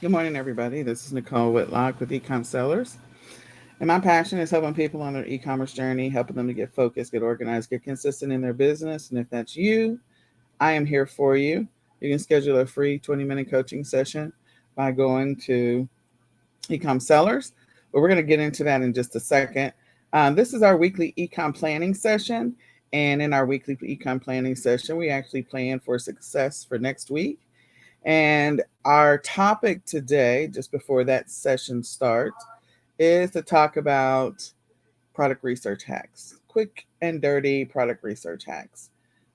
Good morning, everybody. This is Nicole Whitlock with eCom Sellers. And my passion is helping people on their e-commerce journey, helping them to get focused, get organized, get consistent in their business. And if that's you, I am here for you. You can schedule a free 20-minute coaching session by going to eCom Sellers. But we're going to get into that in just a second. This is our weekly ecom planning session. And in our weekly ecom planning session, we actually plan for success for next week. And our topic today, just before that session starts, is to talk about product research hacks, quick and dirty product research hacks.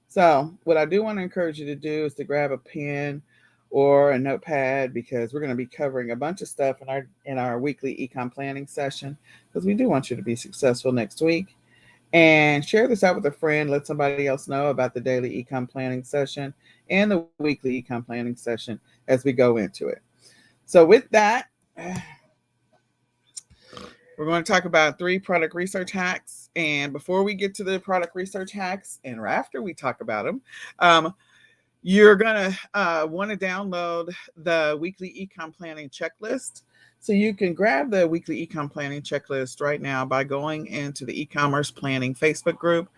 So, what I do want to encourage you to do is to grab a pen or a notepad because we're going to be covering a bunch of stuff in our weekly ecom planning session because we do want you to be successful next week. And share this out with a friend. Let somebody else know about the daily ecom planning session and the weekly ecom planning session as we go into it. So, with that, we're going to talk about 3 product research hacks. And before we get to the product research hacks, and after we talk about them, you're going to want to download the weekly ecom planning checklist. So you can grab the weekly ecom planning checklist right now by going into the e-commerce planning Facebook group,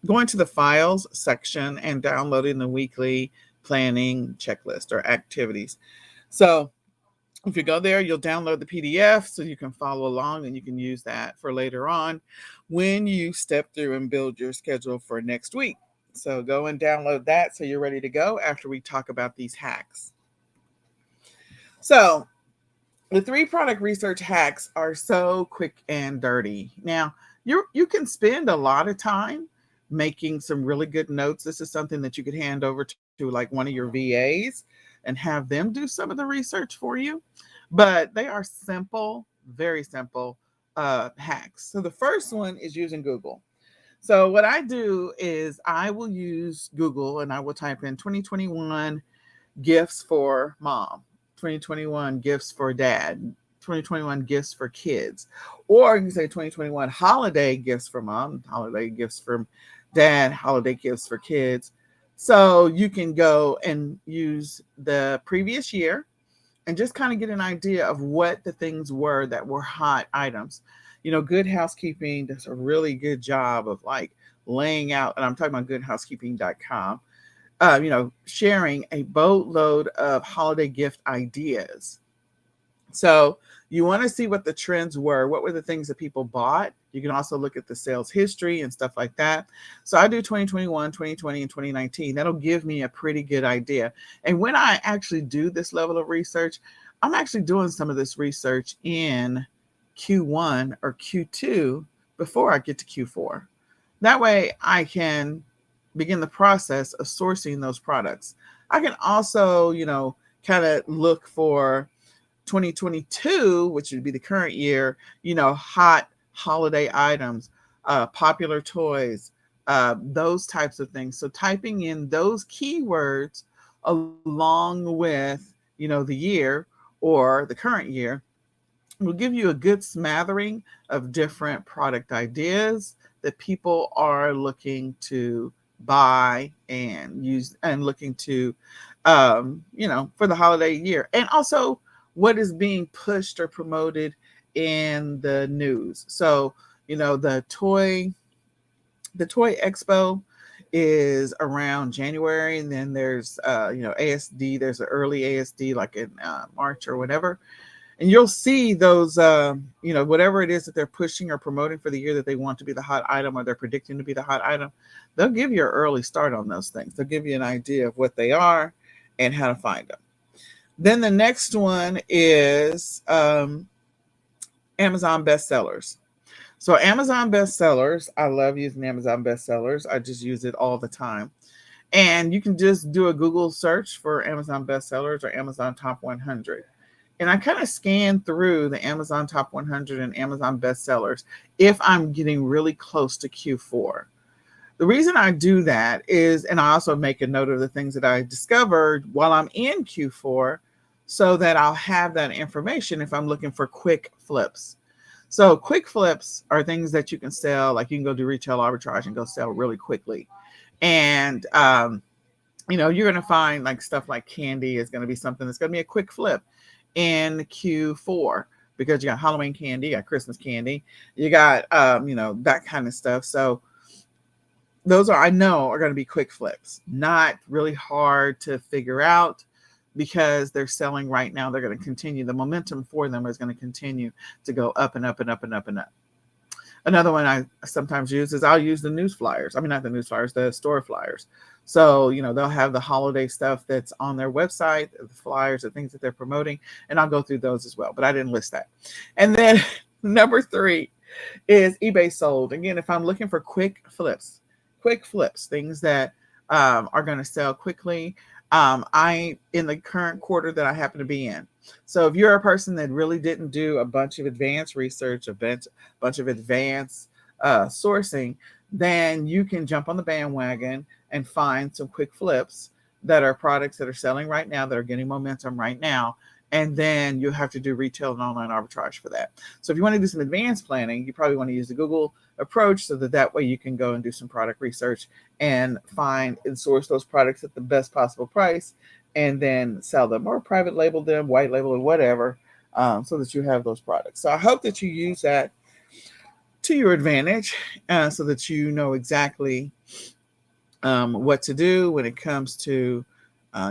going to the files section and downloading the weekly planning checklist or activities. So if you go there, you'll download the PDF so you can follow along and you can use that for later on when you step through and build your schedule for next week. So go and download that so you're ready to go after we talk about these hacks. So the 3 product research hacks are so quick and dirty. Now, you can spend a lot of time making some really good notes. This is something that you could hand over to like one of your VAs and have them do some of the research for you. But they are simple, very simple hacks. So the first one is using Google. So what I do is I will use Google and I will type in 2021 gifts for mom, 2021 gifts for dad, 2021 gifts for kids. Or you can say 2021 holiday gifts for mom, holiday gifts for dad, holiday gifts for kids. So you can go and use the previous year and just kind of get an idea of what the things were that were hot items. Good Housekeeping does a really good job of like laying out, and I'm talking about goodhousekeeping.com, sharing a boatload of holiday gift ideas. So you want to see what the trends were. What were the things that people bought? You can also look at the sales history and stuff like that. So I do 2021, 2020, and 2019. That'll give me a pretty good idea. And when I actually do this level of research, I'm actually doing some of this research in Q1 or Q2 before I get to Q4. That way I can begin the process of sourcing those products. I can also, kind of look for 2022, which would be the current year, hot holiday items, popular toys, those types of things. So typing in those keywords along with, the year or the current year will give you a good smattering of different product ideas that people are looking to buy and use and looking to for the holiday year, and also what is being pushed or promoted in the news. So the toy expo is around January, and then there's ASD. There's an early ASD like in March or whatever, and you'll see those whatever it is that they're pushing or promoting for the year that they want to be the hot item or they're predicting to be the hot item. They'll give you an early start on those things. They'll give you an idea of what they are and how to find them. Then the next one is Amazon bestsellers. So Amazon bestsellers, I love using Amazon bestsellers. I just use it all the time. And you can just do a Google search for Amazon bestsellers or Amazon top 100. And I kind of scan through the Amazon top 100 and Amazon bestsellers if I'm getting really close to Q4. The reason I do that is, and I also make a note of the things that I discovered while I'm in Q4 so that I'll have that information if I'm looking for quick flips. So quick flips are things that you can sell, like you can go do retail arbitrage and go sell really quickly. And, you're going to find like stuff like candy is going to be something that's going to be a quick flip. in Q4 because you got Halloween candy, you got Christmas candy, you got, that kind of stuff. So those I know are going to be quick flips, not really hard to figure out because they're selling right now. They're going to continue. The momentum for them is going to continue to go up and up and up and up and up. Another one I sometimes use is I'll use the news flyers. I mean, not the news flyers, the store flyers. So, they'll have the holiday stuff that's on their website, the flyers, the things that they're promoting, and I'll go through those as well. But I didn't list that. And then number 3 is eBay sold. Again, if I'm looking for quick flips, things that are going to sell quickly. I in the current quarter that I happen to be in. So if you're a person that really didn't do a bunch of advanced research, a bunch of advanced sourcing, then you can jump on the bandwagon and find some quick flips that are products that are selling right now, that are getting momentum right now. And then you have to do retail and online arbitrage for that. So if you want to do some advanced planning, you probably want to use the Google approach so that way you can go and do some product research and find and source those products at the best possible price and then sell them or private label them, white label or whatever, so that you have those products. So I hope that you use that to your advantage so that you know exactly what to do when it comes to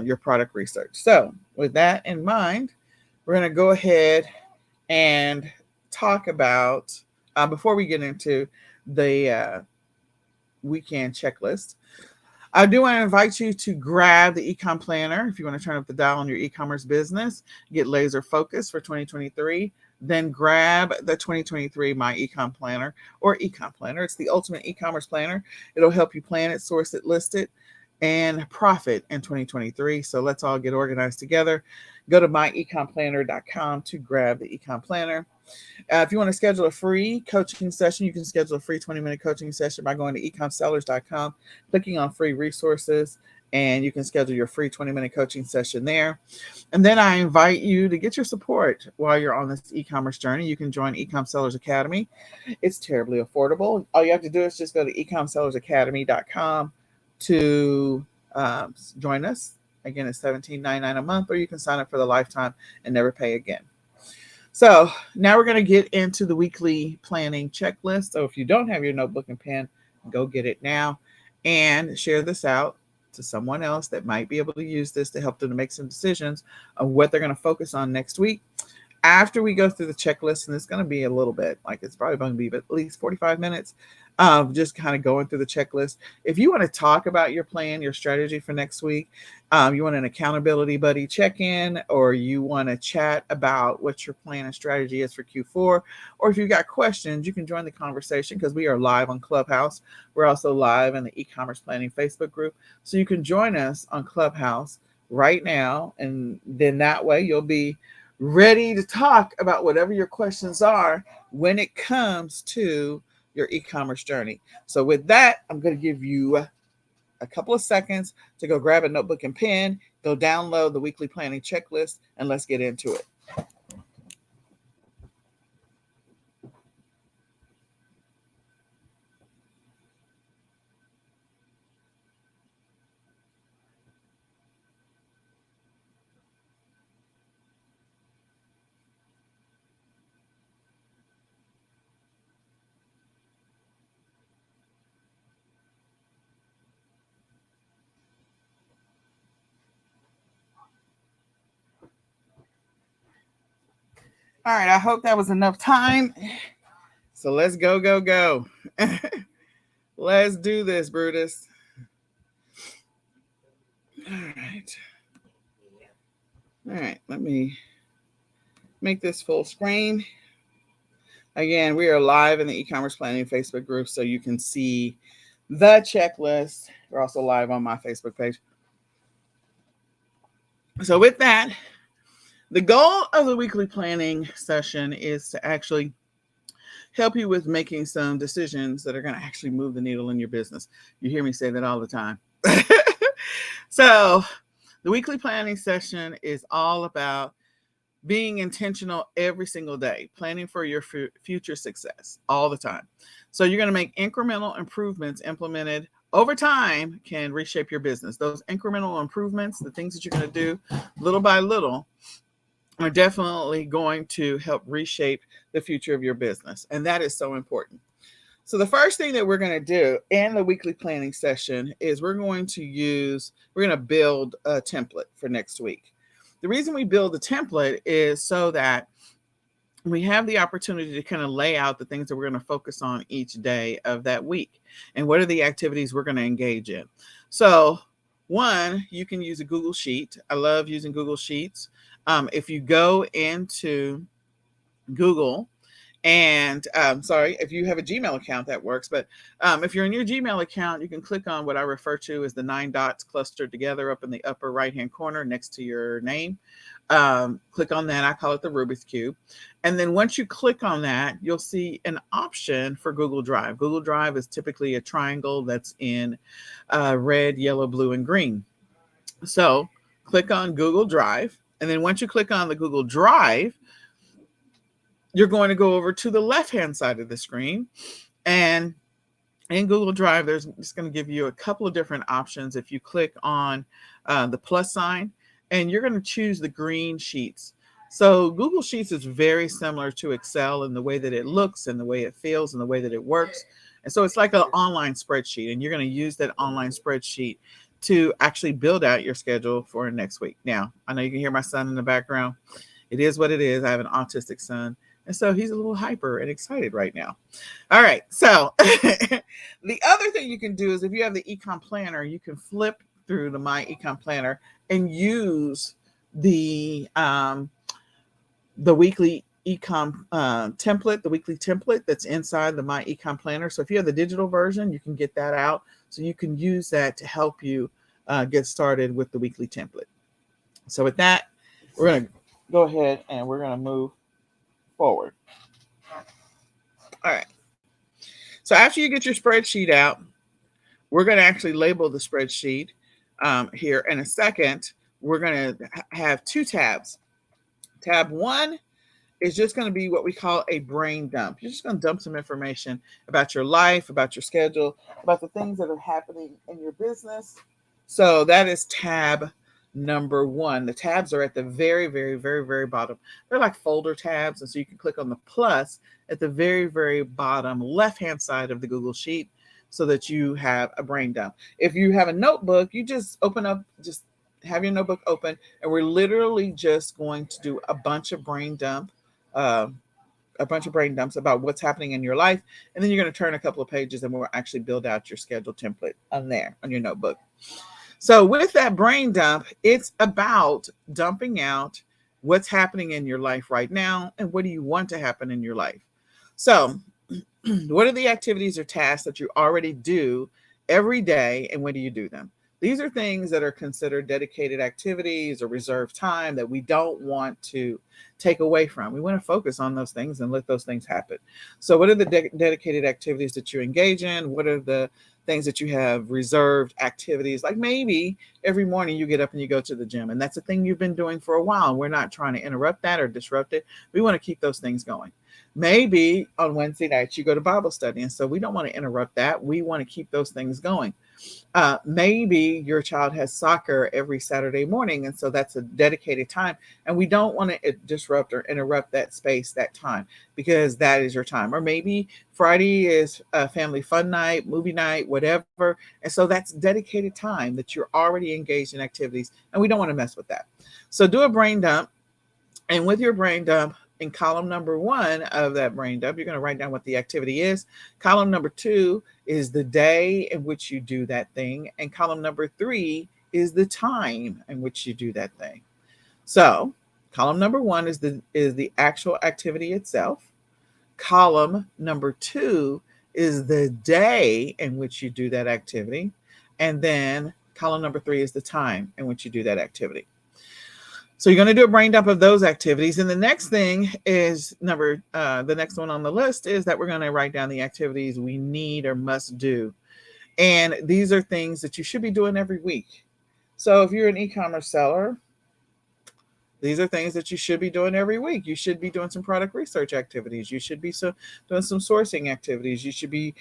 your product research. So with that in mind, we're going to go ahead and talk about, before we get into the weekend checklist, I do want to invite you to grab the eCom planner. If you want to turn up the dial on your e-commerce business, get laser focused for 2023, then grab the 2023 My eCom Planner or eCom Planner. It's the ultimate e-commerce planner. It'll help you plan it, source it, list it, and profit in 2023. So let's all get organized together. Go to myecomplanner.com to grab the eCom Planner. If you want to schedule a free coaching session, you can schedule a free 20-minute coaching session by going to ecomsellers.com, clicking on free resources, and you can schedule your free 20-minute coaching session there. And then I invite you to get your support while you're on this e-commerce journey. You can join eCom Sellers Academy. It's terribly affordable. All you have to do is just go to ecomsellersacademy.com to join us. Again, it's $17.99 a month, or you can sign up for the lifetime and never pay again. So now we're going to get into the weekly planning checklist. So if you don't have your notebook and pen, go get it now and share this out to someone else that might be able to use this to help them to make some decisions on what they're going to focus on next week. After we go through the checklist, and it's going to be a little bit, like it's probably going to be at least 45 minutes, just kind of going through the checklist. If you want to talk about your plan, your strategy for next week, you want an accountability buddy check-in, or you want to chat about what your plan and strategy is for Q4, or if you've got questions, you can join the conversation because we are live on Clubhouse. We're also live in the e-commerce planning Facebook group. So you can join us on Clubhouse right now, and then that way you'll be ready to talk about whatever your questions are when it comes to your e-commerce journey. So with that, I'm going to give you a couple of seconds to go grab a notebook and pen, go download the weekly planning checklist, and let's get into it. All right, I hope that was enough time. So let's go. Let's do this, Brutus. All right, let me make this full screen. Again, we are live in the e-commerce planning Facebook group, so you can see the checklist. We're also live on my Facebook page. So with that, the goal of the weekly planning session is to actually help you with making some decisions that are going to actually move the needle in your business. You hear me say that all the time. So the weekly planning session is all about being intentional every single day, planning for your future success all the time. So you're going to make incremental improvements implemented over time can reshape your business. Those incremental improvements, the things that you're going to do little by little, are definitely going to help reshape the future of your business. And that is so important. So the first thing that we're going to do in the weekly planning session is we're going to build a template for next week. The reason we build the template is so that we have the opportunity to kind of lay out the things that we're going to focus on each day of that week and what are the activities we're going to engage in. So one, you can use a Google Sheet. I love using Google Sheets. If you go into Google and sorry, if you have a Gmail account, that works. But if you're in your Gmail account, you can click on what I refer to as the 9 dots clustered together up in the upper right-hand corner next to your name. Click on that. I call it the Rubik's Cube. And then once you click on that, you'll see an option for Google Drive. Google Drive is typically a triangle that's in red, yellow, blue, and green. So click on Google Drive. And then once you click on the Google Drive, you're going to go over to the left-hand side of the screen. And in Google Drive, it's going to give you a couple of different options. If you click on the plus sign, and you're going to choose the green sheets. So Google Sheets is very similar to Excel in the way that it looks and the way it feels and the way that it works. And so it's like an online spreadsheet, and you're going to use that online spreadsheet to actually build out your schedule for next week. Now, I know you can hear my son in the background. It is what it is. I have an autistic son. And so he's a little hyper and excited right now. All right. So the other thing you can do is if you have the eCom planner, you can flip through the My eCom planner and use the weekly eCom template, the weekly template that's inside the My eCom planner. So if you have the digital version, you can get that out. So you can use that to help you get started with the weekly template. So with that, we're going to go ahead and we're going to move forward. All right. So after you get your spreadsheet out, we're going to actually label the spreadsheet here in a second. We're going to have two tabs. Tab 1 is just going to be what we call a brain dump. You're just going to dump some information about your life, about your schedule, about the things that are happening in your business. So that is tab number 1. The tabs are at the very, very, very, very bottom. They're like folder tabs. And so you can click on the plus at the very, very bottom left-hand side of the Google Sheet so that you have a brain dump. If you have a notebook, you just have your notebook open, and we're literally just going to do a bunch of brain dumps about what's happening in your life. And then you're going to turn a couple of pages and we'll actually build out your schedule template on there on your notebook. So with that brain dump, it's about dumping out what's happening in your life right now and what do you want to happen in your life. So what are the activities or tasks that you already do every day, and when do you do them? These are things that are considered dedicated activities or reserved time that we don't want to take away from. We want to focus on those things and let those things happen. So what are the dedicated activities that you engage in? What are the things that you have reserved activities? Like maybe every morning you get up and you go to the gym, and that's a thing you've been doing for a while. And we're not trying to interrupt that or disrupt it. We want to keep those things going. Maybe on Wednesday nights you go to Bible study, and so we don't want to interrupt that. We want to keep those things going. Maybe your child has soccer every Saturday morning, and so that's a dedicated time, and we don't want to disrupt or interrupt that space, that time, because that is your time. Or maybe Friday is a family fun night, movie night, whatever, and so that's dedicated time that you're already engaged in activities, and we don't want to mess with that. So do a brain dump, and with your brain dump, in column number 1 of that brain dump, you're going to write down what the activity is. Column number 2 is the day in which you do that thing. And column number 3 is the time in which you do that thing. So column number 1 is the actual activity itself. Column number 2 is the day in which you do that activity. And then column number 3 is the time in which you do that activity. So you're going to do a brain dump of those activities. And the next thing is the next one on the list is that we're going to write down the activities we need or must do. And these are things that you should be doing every week. So if you're an e-commerce seller, these are things that you should be doing every week. You should be doing some product research activities. You should be doing some sourcing activities. You should be,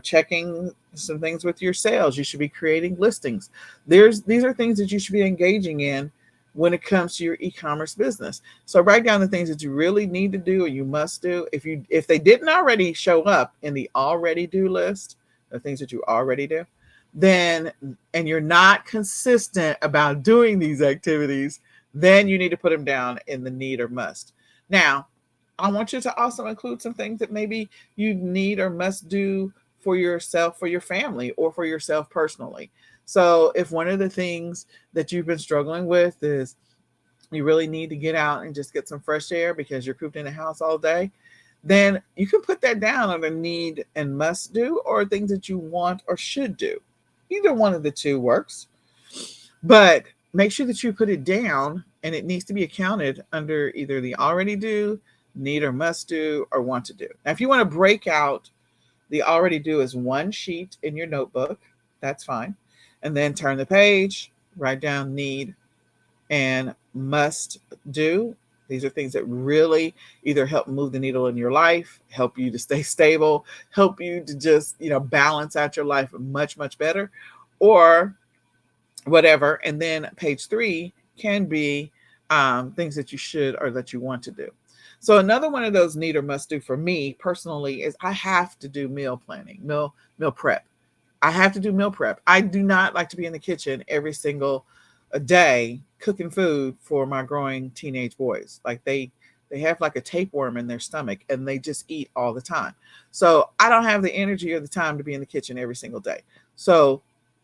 checking some things with your sales. You should be creating listings. These are things that you should be engaging in when it comes to your e-commerce business. So write down the things that you really need to do or you must do. If they didn't already show up in the already do list, the things that you already do, then and you're not consistent about doing these activities, then you need to put them down in the need or must. Now, I want you to also include some things that maybe you need or must do for yourself, for your family, or for yourself personally. So if one of the things that you've been struggling with is you really need to get out and just get some fresh air because you're cooped in the house all day, then you can put that down on a need and must do or things that you want or should do. Either one of the two works, but make sure that you put it down and it needs to be accounted under either the already do, need or must do, or want to do. Now, if you want to break out the already do as one sheet in your notebook, that's fine. And then turn the page, write down need and must do. These are things that really either help move the needle in your life, help you to stay stable, help you to just, balance out your life much, much better, or whatever. And then page 3 can be things that you should or that you want to do. So another one of those need or must do for me personally is I have to do meal planning, meal prep. I have to do meal prep. I do not like to be in the kitchen every single day cooking food for my growing teenage boys. Like they have like a tapeworm in their stomach and they just eat all the time. So I don't have the energy or the time to be in the kitchen every single day. So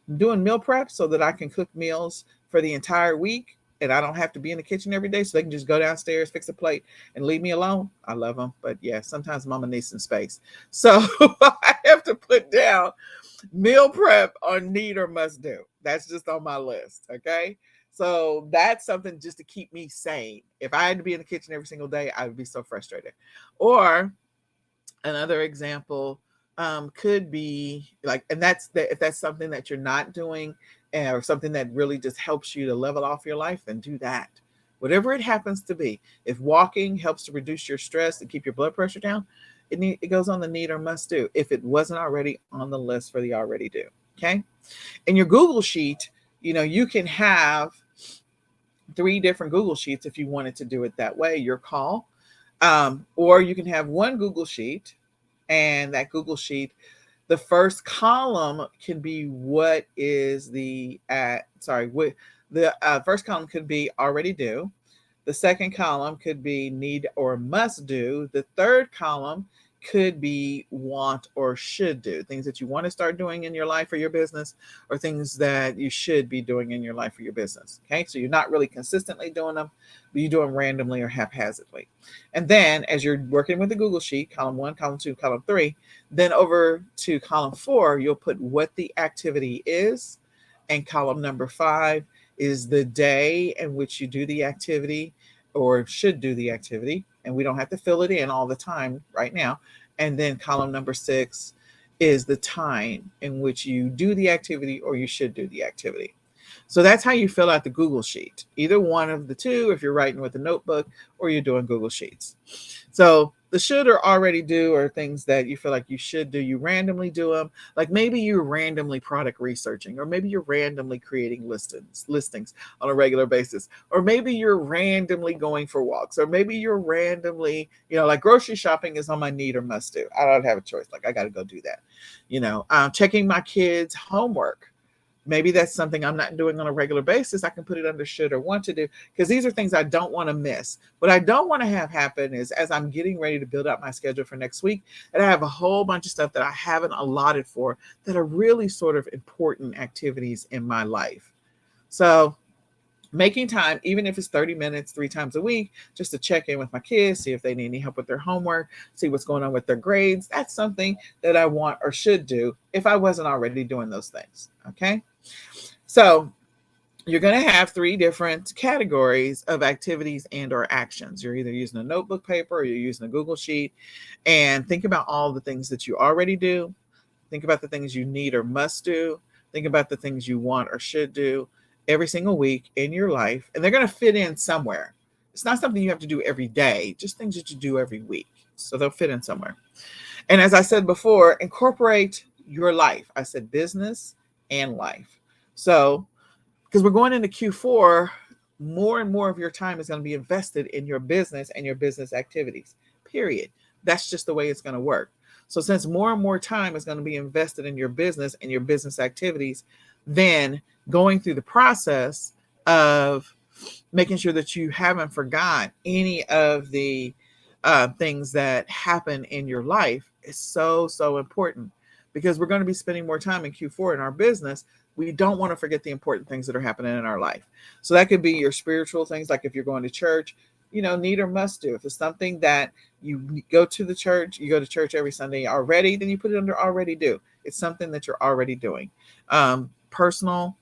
I'm doing meal prep so that I can cook meals for the entire week and I don't have to be in the kitchen every day, so they can just go downstairs, fix a plate, and leave me alone. I love them, but yeah, sometimes mama needs some space. So I have to put down meal prep on need or must do. That's just on my list. Okay. So that's something just to keep me sane. If I had to be in the kitchen every single day, I would be so frustrated. Or another example could be like, and if that's something that you're not doing or something that really just helps you to level off your life, then do that. Whatever it happens to be. If walking helps to reduce your stress and keep your blood pressure down, it goes on the need or must do if it wasn't already on the list for the already do. Okay. In your Google sheet, you can have 3 different Google sheets if you wanted to do it that way, your call. Or you can have one Google sheet, and that Google sheet, the first column can be what is the first column could be already do. The second column could be need or must do. The third column could be want or should do, things that you want to start doing in your life or your business, or things that you should be doing in your life or your business. Okay, so you're not really consistently doing them, but you do them randomly or haphazardly. And then as you're working with the Google Sheet, column 1, column 2, column 3, then over to column 4, you'll put what the activity is, and column number 5 is the day in which you do the activity or should do the activity. And we don't have to fill it in all the time right now. And then column number 6 is the time in which you do the activity or you should do the activity. So that's how you fill out the Google Sheet. Either one of the two, if you're writing with a notebook or you're doing Google Sheets. So the should or already do are things that you feel like you should do. You randomly do them. Like maybe you're randomly product researching, or maybe you're randomly creating listings on a regular basis, or maybe you're randomly going for walks, or maybe you're randomly, like grocery shopping is on my need or must do. I don't have a choice. Like I got to go do that. Checking my kids' homework. Maybe that's something I'm not doing on a regular basis. I can put it under should or want to do, because these are things I don't want to miss. What I don't want to have happen is, as I'm getting ready to build out my schedule for next week, and I have a whole bunch of stuff that I haven't allotted for that are really sort of important activities in my life. So making time, even if it's 30 minutes 3 times a week, just to check in with my kids, see if they need any help with their homework, see what's going on with their grades. That's something that I want or should do if I wasn't already doing those things. Okay. So you're going to have 3 different categories of activities and or actions. You're either using a notebook paper or you're using a Google Sheet, and think about all the things that you already do. Think about the things you need or must do. Think about the things you want or should do every single week in your life, and they're going to fit in somewhere. It's not something you have to do every day, just things that you do every week. So they'll fit in somewhere. And as I said before, incorporate your life. I said business and life. So, because we're going into Q4, more and more of your time is going to be invested in your business and your business activities, period. That's just the way it's going to work. So since more and more time is going to be invested in your business and your business activities, then going through the process of making sure that you haven't forgot any of the things that happen in your life is so important, because we're going to be spending more time in Q4 in our business. We don't want to forget the important things that are happening in our life. So that could be your spiritual things, like if you're going to church, need or must do. If it's something that you go to the church, you go to church every Sunday already, then you put it under already do. It's something that you're already doing. Personal,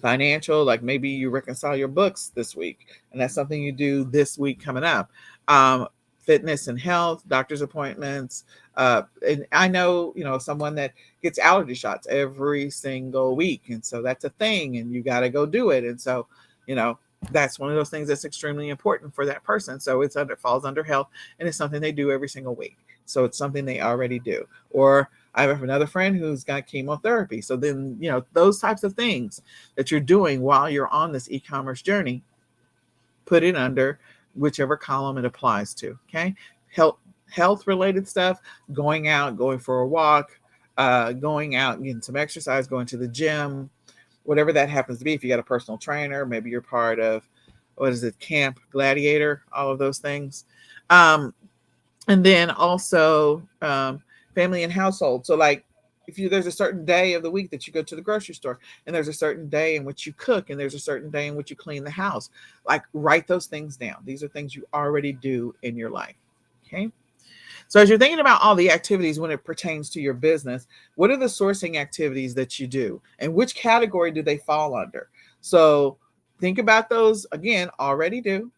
financial, like maybe you reconcile your books this week, and that's something you do this week coming up. Fitness and health, doctor's appointments. And I know, someone that gets allergy shots every single week. And so that's a thing, and you got to go do it. And so, that's one of those things that's extremely important for that person. So falls under health, and it's something they do every single week. So it's something they already do. Or I have another friend who's got chemotherapy. So then, those types of things that you're doing while you're on this e-commerce journey, put it under whichever column it applies to. Okay. Health related stuff, going out, going for a walk, going out, getting some exercise, going to the gym, whatever that happens to be. If you got a personal trainer, maybe you're part of, Camp Gladiator, all of those things. And then also family and household. So like if there's a certain day of the week that you go to the grocery store, and there's a certain day in which you cook, and there's a certain day in which you clean the house, like write those things down. These are things you already do in your life. Okay. So as you're thinking about all the activities when it pertains to your business, what are the sourcing activities that you do, and which category do they fall under? So think about those again. Already do,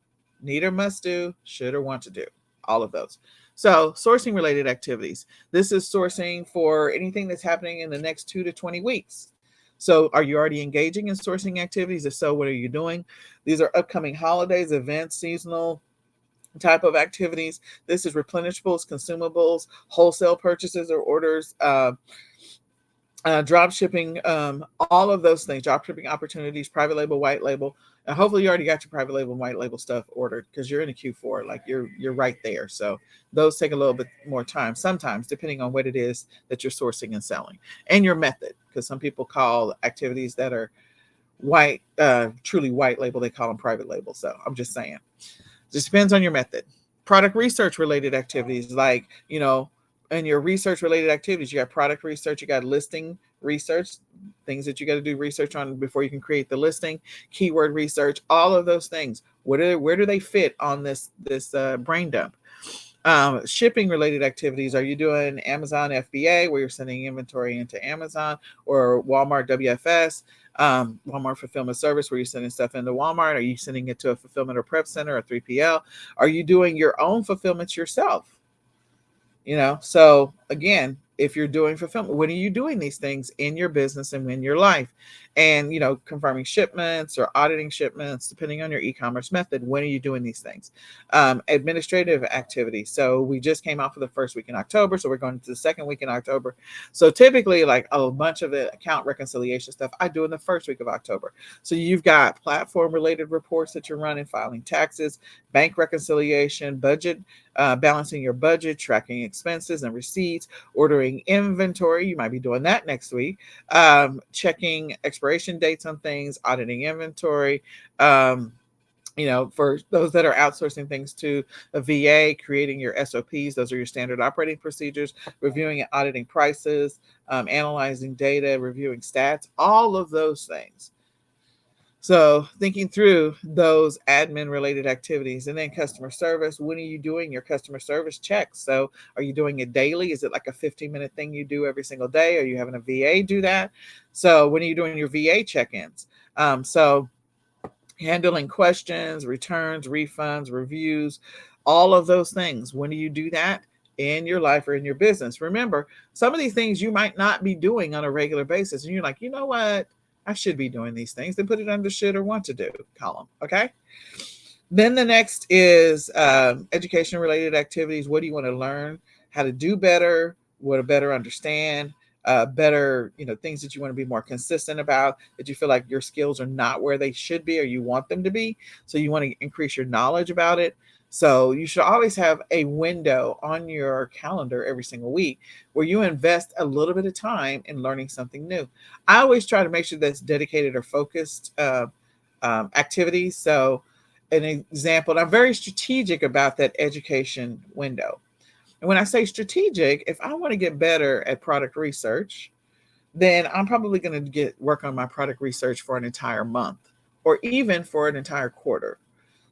need or must do, should or want to do, all of those. So sourcing related activities. This is sourcing for anything that's happening in the next 2 to 20 weeks. So are you already engaging in sourcing activities? If so, what are you doing? These are upcoming holidays, events, seasonal type of activities. This is replenishables, consumables, wholesale purchases or orders, drop shipping, all of those things, drop shipping opportunities, private label, white label. And hopefully you already got your private label and white label stuff ordered, because you're in a Q4, like you're right there. So those take a little bit more time sometimes, depending on what it is that you're sourcing and selling and your method. Because some people call activities that are white, truly white label, they call them private label. So I'm just saying, just depends on your method. Product research related activities, like, in your research related activities, you got product research, you got listing research, things that you got to do research on before you can create the listing, keyword research, all of those things. Where do they fit on this brain dump? Shipping related activities. Are you doing Amazon FBA, where you're sending inventory into Amazon, or Walmart WFS, Walmart fulfillment service, where you're sending stuff into Walmart? Are you sending it to a fulfillment or prep center or 3PL? Are you doing your own fulfillments yourself? So again, if you're doing fulfillment, when are you doing these things in your business and in your life? And, confirming shipments or auditing shipments, depending on your e-commerce method, when are you doing these things? Administrative activities. So we just came out for the first week in October. So we're going to the second week in October. So typically, like a bunch of the account reconciliation stuff I do in the first week of October. So you've got platform related reports that you're running, filing taxes, bank reconciliation, budget, balancing your budget, tracking expenses and receipts, ordering inventory. You might be doing that next week. Checking expiration dates on things, auditing inventory. For those that are outsourcing things to a VA, creating your SOPs, those are your standard operating procedures, reviewing and auditing prices, analyzing data, reviewing stats, all of those things. So thinking through those admin related activities. And then customer service. When are you doing your customer service checks? So are you doing it daily? Is it like a 15-minute thing you do every single day? Are you having a VA do that? So when are you doing your VA check-ins? So handling questions, returns, refunds, reviews, all of those things. When do you do that in your life or in your business? Remember, some of these things you might not be doing on a regular basis. And you're like, you know what? I should be doing these things. Then put it under should or want to do column. Okay. Then the next is education related activities. What do you want to learn? How to do better? What to better understand? better, things that you want to be more consistent about, that you feel like your skills are not where they should be or you want them to be. So you want to increase your knowledge about it. So you should always have a window on your calendar every single week where you invest a little bit of time in learning something new. I always try to make sure that's dedicated or focused activities. So an example, and I'm very strategic about that education window. And when I say strategic, if I want to get better at product research, then I'm probably going to work on my product research for an entire month or even for an entire quarter.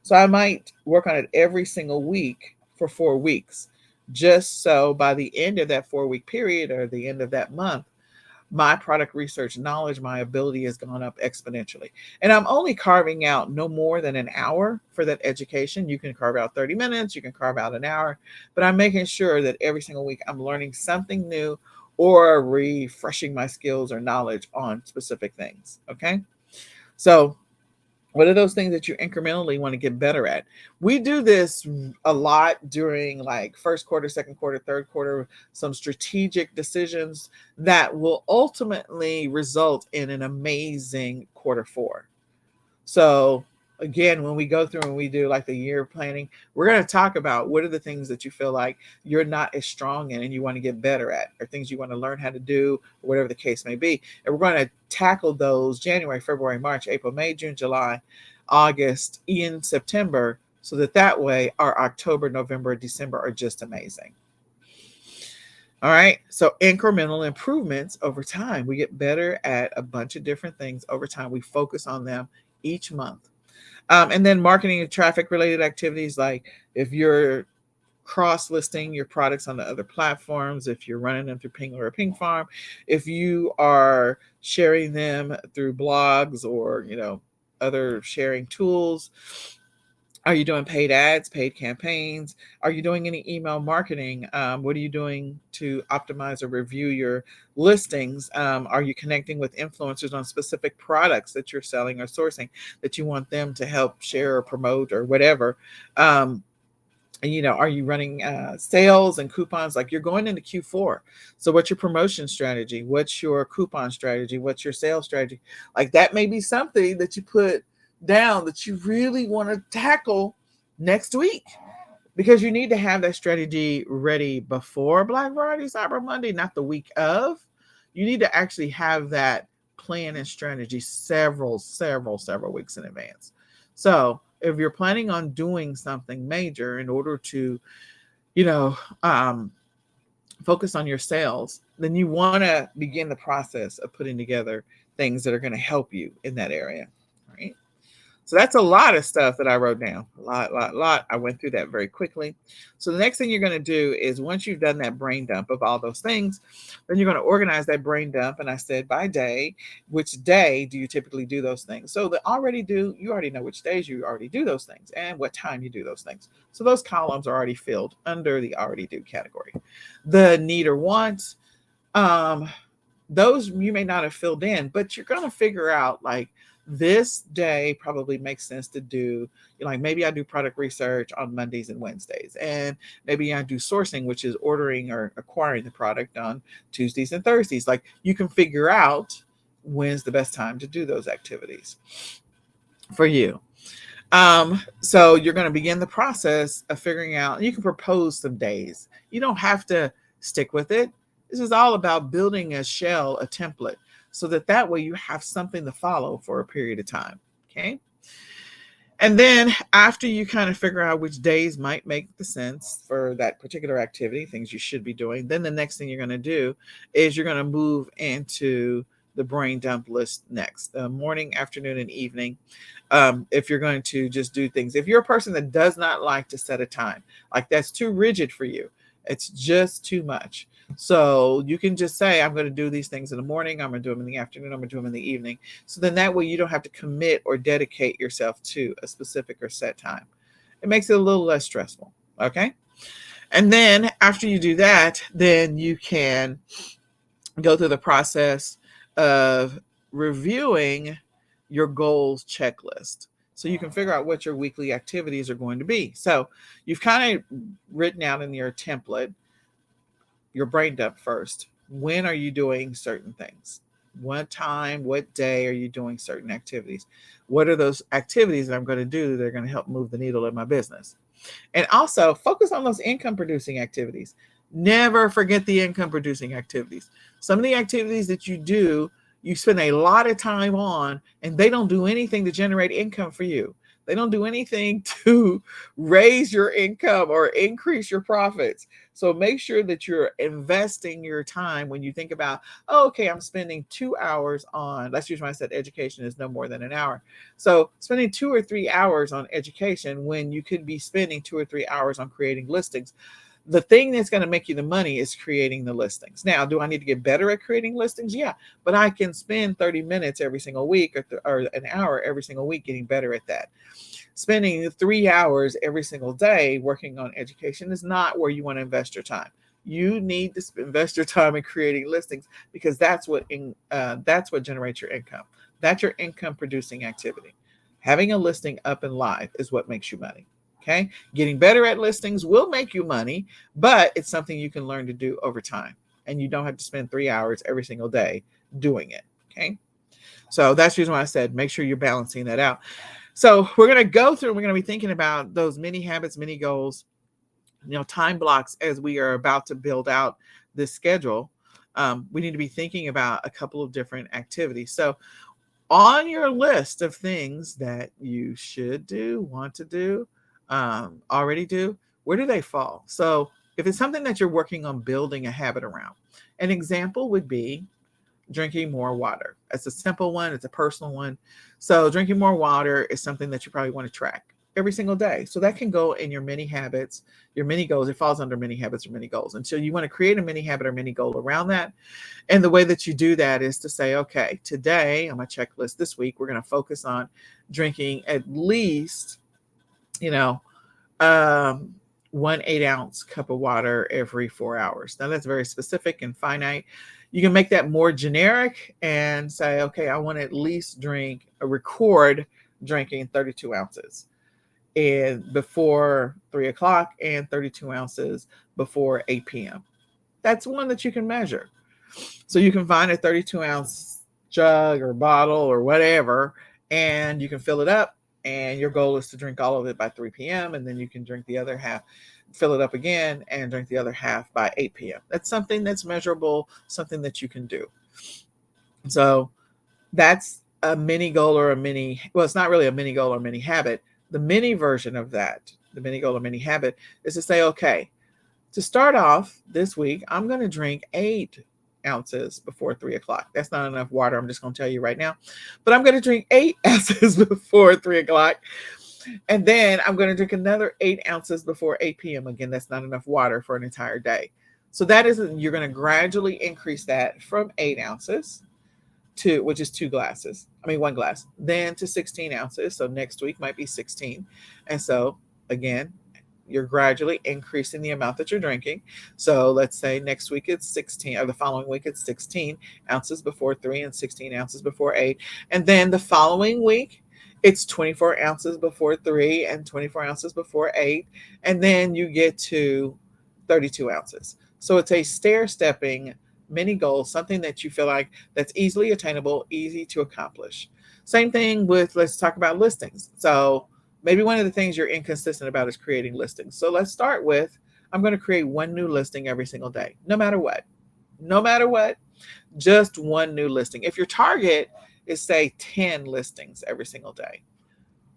So I might work on it every single week for 4 weeks, just so by the end of that 4 week period or the end of that month, my product research knowledge, my ability has gone up exponentially. And I'm only carving out no more than an hour for that education. You can carve out 30 minutes, you can carve out an hour, but I'm making sure that every single week I'm learning something new or refreshing my skills or knowledge on specific things. Okay. So what are those things that you incrementally want to get better at? We do this a lot during like first quarter, second quarter, third quarter, some strategic decisions that will ultimately result in an amazing quarter four. So again, when we go through and we do like the year planning, we're going to talk about what are the things that you feel like you're not as strong in and you want to get better at, or things you want to learn how to do, or whatever the case may be. And we're going to tackle those January, February, March, April, May, June, July, August, in September, so that way our October, November, December are just amazing. All right. So incremental improvements over time. We get better at a bunch of different things over time. We focus on them each month. And then marketing and traffic related activities, like if you're cross listing your products on the other platforms, if you're running them through Pingler or Ping Farm, if you are sharing them through blogs or, other sharing tools. Are you doing paid ads, paid campaigns? Are you doing any email marketing? What are you doing to optimize or review your listings? Are you connecting with influencers on specific products that you're selling or sourcing that you want them to help share or promote or whatever? Are you running sales and coupons? Like you're going into Q4. So what's your promotion strategy? What's your coupon strategy? What's your sales strategy? Like that may be something that you put down that you really want to tackle next week, because you need to have that strategy ready before Black Friday, Cyber Monday, not the week of. You need to actually have that plan and strategy several weeks in advance. So if you're planning on doing something major in order to, focus on your sales, then you want to begin the process of putting together things that are going to help you in that area. All right. So that's a lot of stuff that I wrote down. A lot. I went through that very quickly. So the next thing you're going to do is, once you've done that brain dump of all those things, then you're going to organize that brain dump. And I said by day, which day do you typically do those things? So you already know which days you already do those things and what time you do those things. So those columns are already filled under the already do category. The need or want, those you may not have filled in, but you're going to figure out like, this day probably makes sense to do, like maybe I do product research on Mondays and Wednesdays, and maybe I do sourcing, which is ordering or acquiring the product, on Tuesdays and Thursdays. Like you can figure out when's the best time to do those activities for you. So you're going to begin the process of figuring out, you can propose some days. You don't have to stick with it. This is all about building a shell, a template, so that way you have something to follow for a period of time. Okay. And then after you kind of figure out which days might make the sense for that particular activity, things you should be doing, then the next thing you're going to do is you're going to move into the brain dump list next, morning, afternoon, and evening. If you're going to just do things, if you're a person that does not like to set a time, like that's too rigid for you, it's just too much. So you can just say, I'm going to do these things in the morning, I'm going to do them in the afternoon, I'm going to do them in the evening. So then that way you don't have to commit or dedicate yourself to a specific or set time. It makes it a little less stressful. Okay. And then after you do that, then you can go through the process of reviewing your goals checklist. So you can figure out what your weekly activities are going to be. So you've kind of written out in your template your brain dump first, When are you doing certain things? What time, what day are you doing certain activities? What are those activities that I'm going to do that are going to help move the needle in my business? And also focus on those income producing activities. Never forget the income producing activities. Some of the activities that you do, you spend a lot of time on, and they don't do anything to generate income for you. They don't do anything to raise your income or increase your profits. So make sure that you're investing your time when you think about, oh, okay, I'm spending 2 hours on, let's use when I said education is no more than an hour. So spending 2 or 3 hours on education when you could be spending 2 or 3 hours on creating listings. The thing that's going to make you the money is creating the listings. Now, do I need to get better at creating listings? Yeah, but I can spend 30 minutes every single week or an hour every single week getting better at that. Spending 3 hours every single day working on education is not where you want to invest your time. You need to invest your time in creating listings because that's what generates your income. That's your income producing activity. Having a listing up and live is what makes you money. Okay. Getting better at listings will make you money, but it's something you can learn to do over time. And you don't have to spend 3 hours every single day doing it. Okay. So that's the reason why I said make sure you're balancing that out. So we're going to go through, we're going to be thinking about those mini habits, mini goals, time blocks as we are about to build out this schedule. We need to be thinking about a couple of different activities. So on your list of things that you should do, want to do, already do, where do they fall? So if it's something that you're working on building a habit around, an example would be drinking more water. It's a simple one, it's a personal one. So drinking more water is something that you probably want to track every single day. So that can go in your mini habits, your mini goals. It falls under mini habits or mini goals. And so you want to create a mini habit or mini goal around that. And the way that you do that is to say, okay, today on my checklist this week, we're going to focus on drinking at least, one 8-ounce cup of water every 4 hours. Now that's very specific and finite. You can make that more generic and say, okay, I want to at least record drinking 32 ounces and before 3 o'clock and 32 ounces before 8 p.m. That's one that you can measure. So you can find a 32-ounce jug or bottle or whatever, and you can fill it up. And your goal is to drink all of it by 3 p.m. And then you can drink the other half, fill it up again, and drink the other half by 8 p.m. That's something that's measurable, something that you can do. So that's a mini goal or it's not really a mini goal or mini habit. The mini version of that, the mini goal or mini habit, is to say, okay, to start off this week, I'm going to drink 8 ounces before 3 o'clock. That's not enough water. I'm just going to tell you right now, but I'm going to drink 8 ounces before 3 o'clock. And then I'm going to drink another 8 ounces before 8 p.m. Again, that's not enough water for an entire day. So you're going to gradually increase that from 8 ounces to, which is 1 glass, then to 16 ounces. So next week might be 16. And so again, you're gradually increasing the amount that you're drinking. So let's say next week it's 16, or the following week it's 16 ounces before 3 and 16 ounces before 8. And then the following week it's 24 ounces before 3 and 24 ounces before 8. And then you get to 32 ounces. So it's a stair-stepping mini goal, something that you feel like that's easily attainable, easy to accomplish. Same thing with, let's talk about listings. So maybe one of the things you're inconsistent about is creating listings. So let's start with, I'm going to create one new listing every single day, no matter what, just one new listing. If your target is say 10 listings every single day,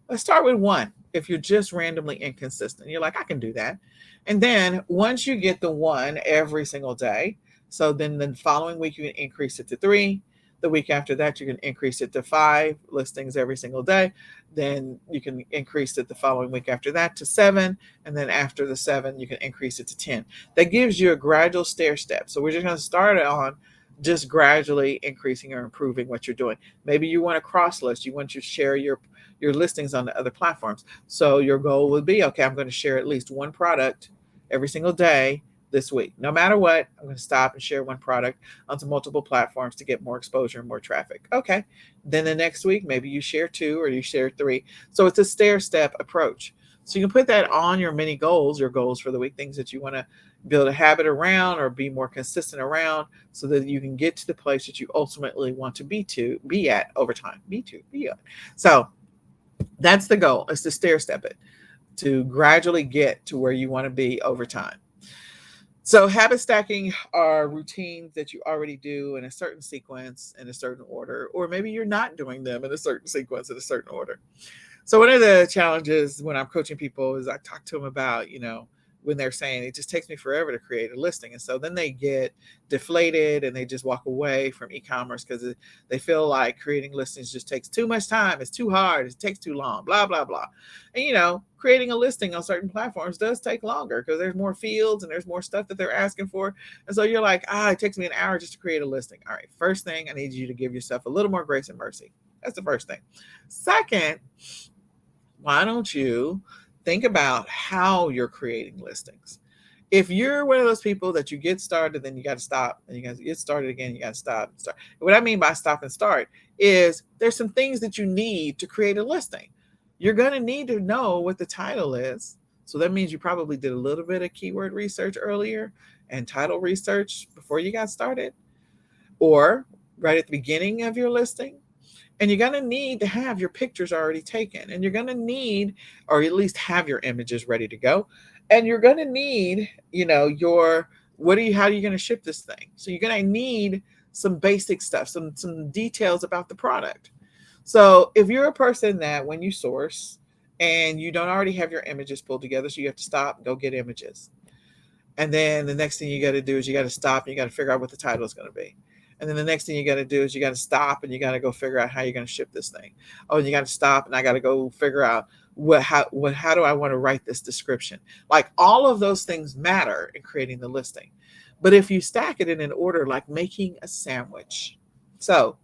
let's start with one. If you're just randomly inconsistent, you're like, I can do that. And then once you get the one every single day, so then the following week you can increase it to 3. The week after that, you can increase it to 5 listings every single day. Then you can increase it the following week after that to 7. And then after the 7, you can increase it to 10. That gives you a gradual stair step. So we're just going to start on just gradually increasing or improving what you're doing. Maybe you want to cross list. You want to share your listings on the other platforms. So your goal would be, okay, I'm going to share at least one product every single day this week. No matter what, I'm going to stop and share one product onto multiple platforms to get more exposure and more traffic. Okay. Then the next week, maybe you share 2 or you share 3. So it's a stair step approach. So you can put that on your mini goals, your goals for the week, things that you want to build a habit around or be more consistent around so that you can get to the place that you ultimately want to be at over time. Be at. So that's the goal, is to stair step it, to gradually get to where you want to be over time. So habit stacking are routines that you already do in a certain sequence, in a certain order, or maybe you're not doing them in a certain sequence, in a certain order. So one of the challenges when I'm coaching people is I talk to them about, when they're saying it just takes me forever to create a listing. And so then they get deflated and they just walk away from e-commerce because they feel like creating listings just takes too much time. It's too hard. It takes too long, blah, blah, blah. And, creating a listing on certain platforms does take longer because there's more fields and there's more stuff that they're asking for. And so you're like, it takes me an hour just to create a listing. All right, first thing, I need you to give yourself a little more grace and mercy. That's the first thing. Second, why don't you think about how you're creating listings? If you're one of those people that you get started, then you got to stop, and you got to get started again, you got to stop and start. What I mean by stop and start is there's some things that you need to create a listing. You're going to need to know what the title is. So that means you probably did a little bit of keyword research earlier and title research before you got started, or right at the beginning of your listing. And you're going to need to have your pictures already taken, and you're going to need, or at least have your images ready to go. And you're going to need, how are you going to ship this thing? So you're going to need some basic stuff, some details about the product. So if you're a person that when you source and you don't already have your images pulled together, so you have to stop and go get images. And then the next thing you got to do is you got to stop and you got to figure out what the title is going to be. And then the next thing you got to do is you got to stop and you got to go figure out how you're going to ship this thing. Oh, and you got to stop and I got to go figure out how do I want to write this description? Like all of those things matter in creating the listing. But if you stack it in an order, like making a sandwich. So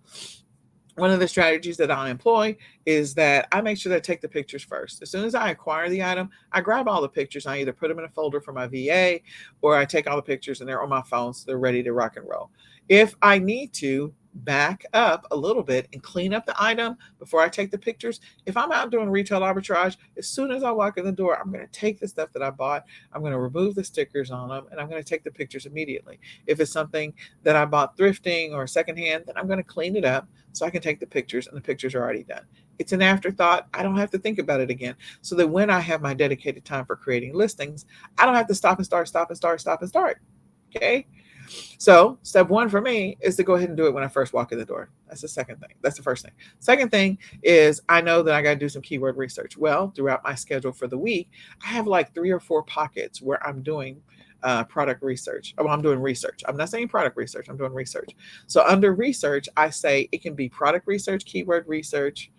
one of the strategies that I employ is that I make sure that I take the pictures first. As soon as I acquire the item, I grab all the pictures. I either put them in a folder for my VA or I take all the pictures and they're on my phone so they're ready to rock and roll. If I need to back up a little bit and clean up the item before I take the pictures, if I'm out doing retail arbitrage, as soon as I walk in the door, I'm going to take the stuff that I bought, I'm going to remove the stickers on them, and I'm going to take the pictures immediately. If it's something that I bought thrifting or secondhand, then I'm going to clean it up so I can take the pictures, and the pictures are already done. It's an afterthought. I don't have to think about it again. So that when I have my dedicated time for creating listings, I don't have to stop and start. Okay? So step one for me is to go ahead and do it when I first walk in the door. That's the second thing. That's the first thing. Second thing is I know that I got to do some keyword research. Well, throughout my schedule for the week, I have like 3 or 4 pockets where I'm doing product research. Oh, I'm doing research. I'm not saying product research. I'm doing research. So under research, I say it can be product research, keyword research,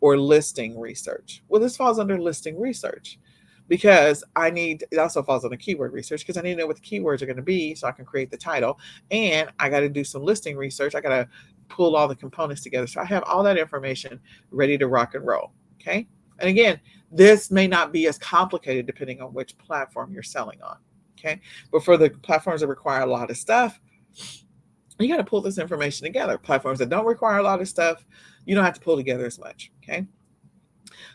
or listing research. Well, this falls under listing research. Because it also falls on the keyword research because I need to know what the keywords are going to be so I can create the title. And I got to do some listing research. I got to pull all the components together. So I have all that information ready to rock and roll. Okay. And again, this may not be as complicated depending on which platform you're selling on. Okay. But for the platforms that require a lot of stuff, you got to pull this information together. Platforms that don't require a lot of stuff, you don't have to pull together as much. Okay.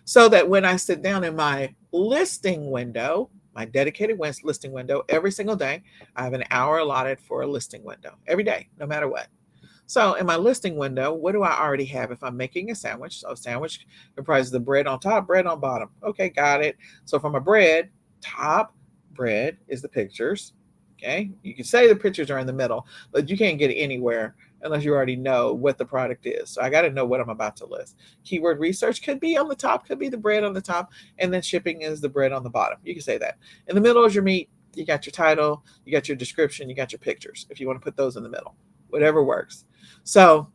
So that when I sit down in my listing window, my dedicated listing window, every single day, I have an hour allotted for a listing window every day, no matter what. So in my listing window, what do I already have? If I'm making a sandwich, so a sandwich comprises the bread on top, bread on bottom. Okay, got it. So for my bread, top bread is the pictures. Okay, you can say the pictures are in the middle, but you can't get anywhere unless you already know what the product is. So I got to know what I'm about to list. Keyword research could be on the top, could be the bread on the top, and then shipping is the bread on the bottom. You can say that. In the middle is your meat. You got your title, you got your description, you got your pictures, if you want to put those in the middle. Whatever works. So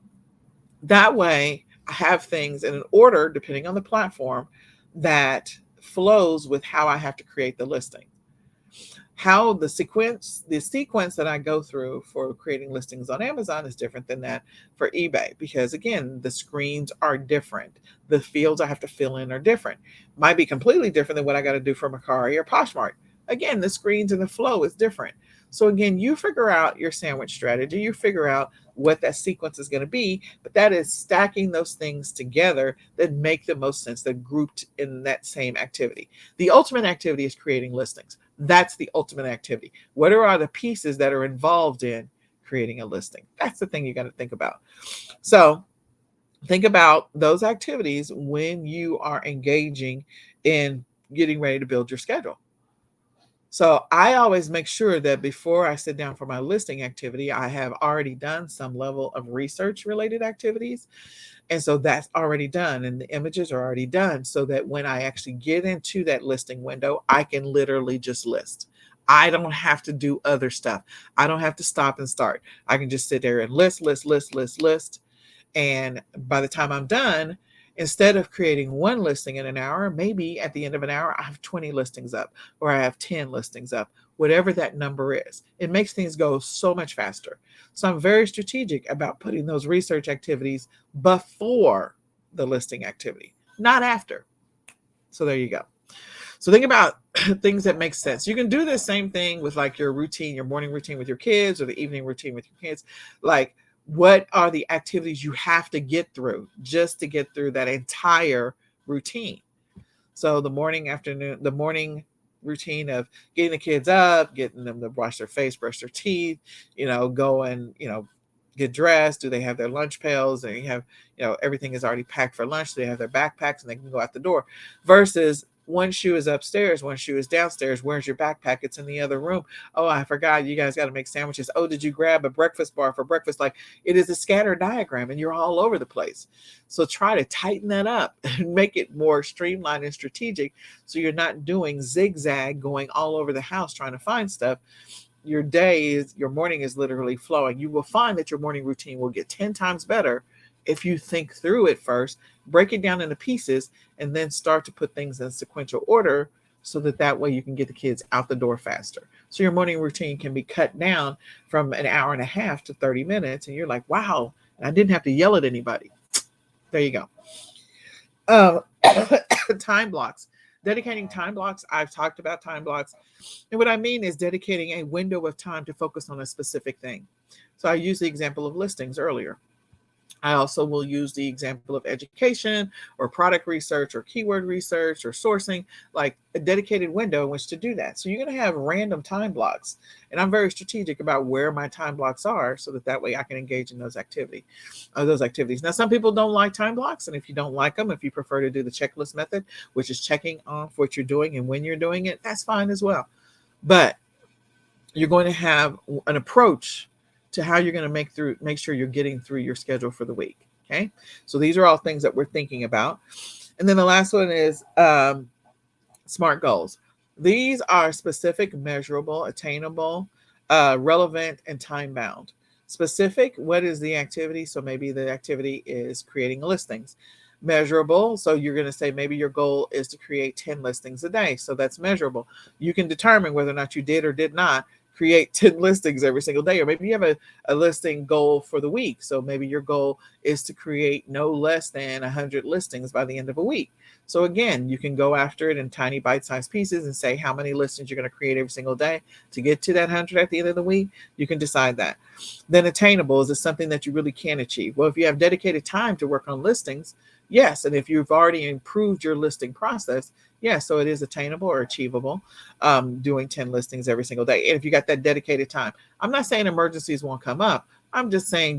that way I have things in an order, depending on the platform, that flows with how I have to create the listing. How the sequence that I go through for creating listings on Amazon is different than that for eBay, because again, the screens are different. The fields I have to fill in are different. Might be completely different than what I got to do for Mercari or Poshmark. Again, the screens and the flow is different. So again, you figure out your sandwich strategy, you figure out what that sequence is going to be, but that is stacking those things together that make the most sense, that grouped in that same activity. The ultimate activity is creating listings. That's the ultimate activity. What are the pieces that are involved in creating a listing? That's the thing you got to think about. So think about those activities when you are engaging in getting ready to build your schedule. So I always make sure that before I sit down for my listing activity, I have already done some level of research related activities. And so that's already done and the images are already done, so that when I actually get into that listing window, I can literally just list. I don't have to do other stuff. I don't have to stop and start. I can just sit there and list, list, list, list, list. And by the time I'm done, instead of creating one listing in an hour, maybe at the end of an hour, I have 20 listings up, or I have 10 listings up, whatever that number is. It makes things go so much faster. So I'm very strategic about putting those research activities before the listing activity, not after. So there you go. So think about things that make sense. You can do the same thing with like your routine, your morning routine with your kids, or the evening routine with your kids. Like, what are the activities you have to get through just to get through that entire routine? So the morning routine of getting the kids up, getting them to wash their face, brush their teeth, go and, get dressed. Do they have their lunch pails? And you have, everything is already packed for lunch. They have their backpacks and they can go out the door, versus one shoe is upstairs, one shoe is downstairs. Where's your backpack? It's in the other room. Oh, I forgot. You guys got to make sandwiches. Oh, did you grab a breakfast bar for breakfast? Like, it is a scatter diagram and you're all over the place. So try to tighten that up and make it more streamlined and strategic, so you're not doing zigzag, going all over the house trying to find stuff. Your morning is literally flowing. You will find that your morning routine will get 10 times better if you think through it first, break it down into pieces, and then start to put things in sequential order, so that way you can get the kids out the door faster. So your morning routine can be cut down from an hour and a half to 30 minutes. And you're like, wow, and I didn't have to yell at anybody. There you go. Time blocks. Dedicating time blocks. I've talked about time blocks. And what I mean is dedicating a window of time to focus on a specific thing. So I used the example of listings earlier. I also will use the example of education or product research or keyword research or sourcing, like a dedicated window in which to do that. So you're going to have random time blocks. And I'm very strategic about where my time blocks are, so that way I can engage in those activities. Now, some people don't like time blocks. And if you don't like them, if you prefer to do the checklist method, which is checking off what you're doing and when you're doing it, that's fine as well. But you're going to have an approach to how you're going to make sure you're getting through your schedule for the week. Okay. So these are all things that we're thinking about. And then the last one is SMART goals. These are specific, measurable, attainable, relevant, and time bound. Specific, what is the activity? So maybe the activity is creating listings. Measurable, so you're going to say maybe your goal is to create 10 listings a day. So that's measurable. You can determine whether or not you did or did not create 10 listings every single day, or maybe you have a listing goal for the week. So maybe your goal is to create no less than 100 listings by the end of a week. So again, you can go after it in tiny bite-sized pieces and say how many listings you're going to create every single day to get to that 100 at the end of the week. You can decide that. Then attainable, is it something that you really can achieve? Well, if you have dedicated time to work on listings, yes. And if you've already improved your listing process, yes, so it is attainable or achievable, doing 10 listings every single day. And if you got that dedicated time, I'm not saying emergencies won't come up. I'm just saying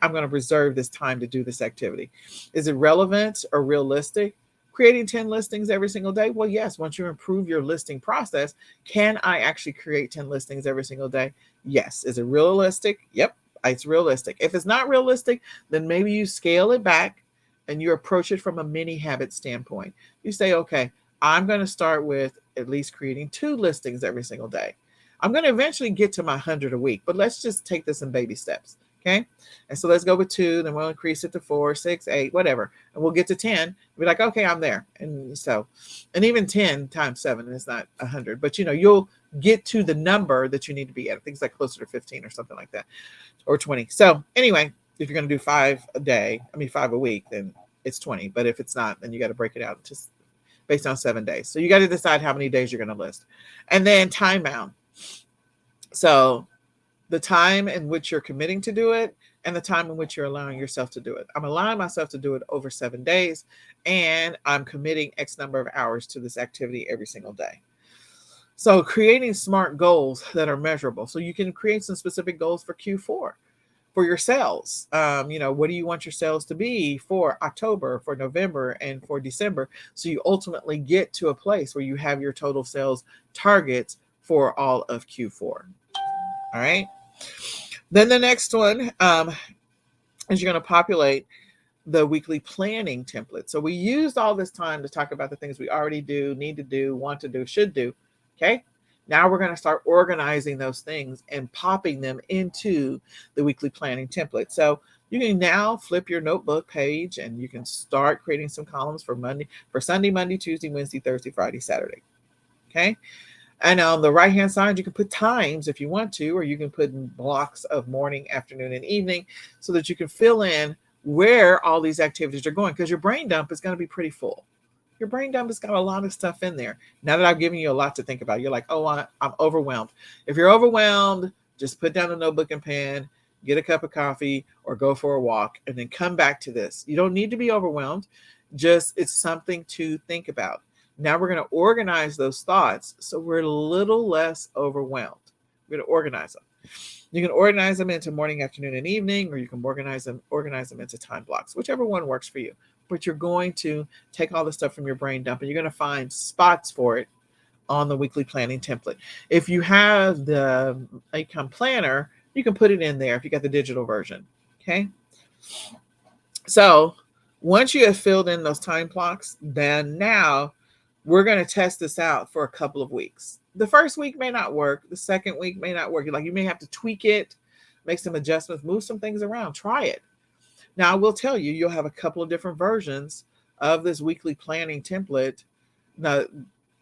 I'm going to reserve this time to do this activity. Is it relevant or realistic? Creating 10 listings every single day? Well, yes, once you improve your listing process, can I actually create 10 listings every single day? Yes. Is it realistic? Yep, it's realistic. If it's not realistic, then maybe you scale it back and you approach it from a mini habit standpoint. You say, okay, I'm going to start with at least creating 2 listings every single day. I'm going to eventually get to my 100 a week, but let's just take this in baby steps. Okay. And so let's go with 2, then we'll increase it to 4, 6, 8, whatever. And we'll get to 10. We're like, okay, I'm there. And even 10 times 7 is not 100, but you'll get to the number that you need to be at. I think it's like closer to 15 or something like that, or 20. So anyway, if you're going to do 5 a week, then it's 20. But if it's not, then you got to break it out just based on 7 days. So you got to decide how many days you're going to list. And then time bound. So the time in which you're committing to do it, and the time in which you're allowing yourself to do it. I'm allowing myself to do it over 7 days, and I'm committing X number of hours to this activity every single day. So creating smart goals that are measurable. So you can create some specific goals for Q4 for your sales. What do you want your sales to be for October, for November, and for December? So you ultimately get to a place where you have your total sales targets for all of Q4. All right. Then the next one is you're going to populate the weekly planning template. So we used all this time to talk about the things we already do, need to do, want to do, should do. Okay. Now we're going to start organizing those things and popping them into the weekly planning template. So you can now flip your notebook page and you can start creating some columns for Sunday, Monday, Tuesday, Wednesday, Thursday, Friday, Saturday. Okay. And on the right-hand side, you can put times if you want to, or you can put in blocks of morning, afternoon, and evening so that you can fill in where all these activities are going, because your brain dump is going to be pretty full. Your brain dump has got a lot of stuff in there. Now that I've given you a lot to think about, you're like, oh, I'm overwhelmed. If you're overwhelmed, just put down a notebook and pen, get a cup of coffee, or go for a walk, and then come back to this. You don't need to be overwhelmed. Just it's something to think about. Now we're going to organize those thoughts so we're a little less overwhelmed. We're going to organize them. You can organize them into morning, afternoon, and evening, or you can organize them into time blocks, whichever one works for you. But you're going to take all the stuff from your brain dump and you're going to find spots for it on the weekly planning template. If you have the eCom planner, you can put it in there if you got the digital version. Okay. So once you have filled in those time blocks, then now we're going to test this out for a couple of weeks. The first week may not work. The second week may not work. You may have to tweak it, make some adjustments, move some things around, try it. Now, I will tell you, you'll have a couple of different versions of this weekly planning template. Now,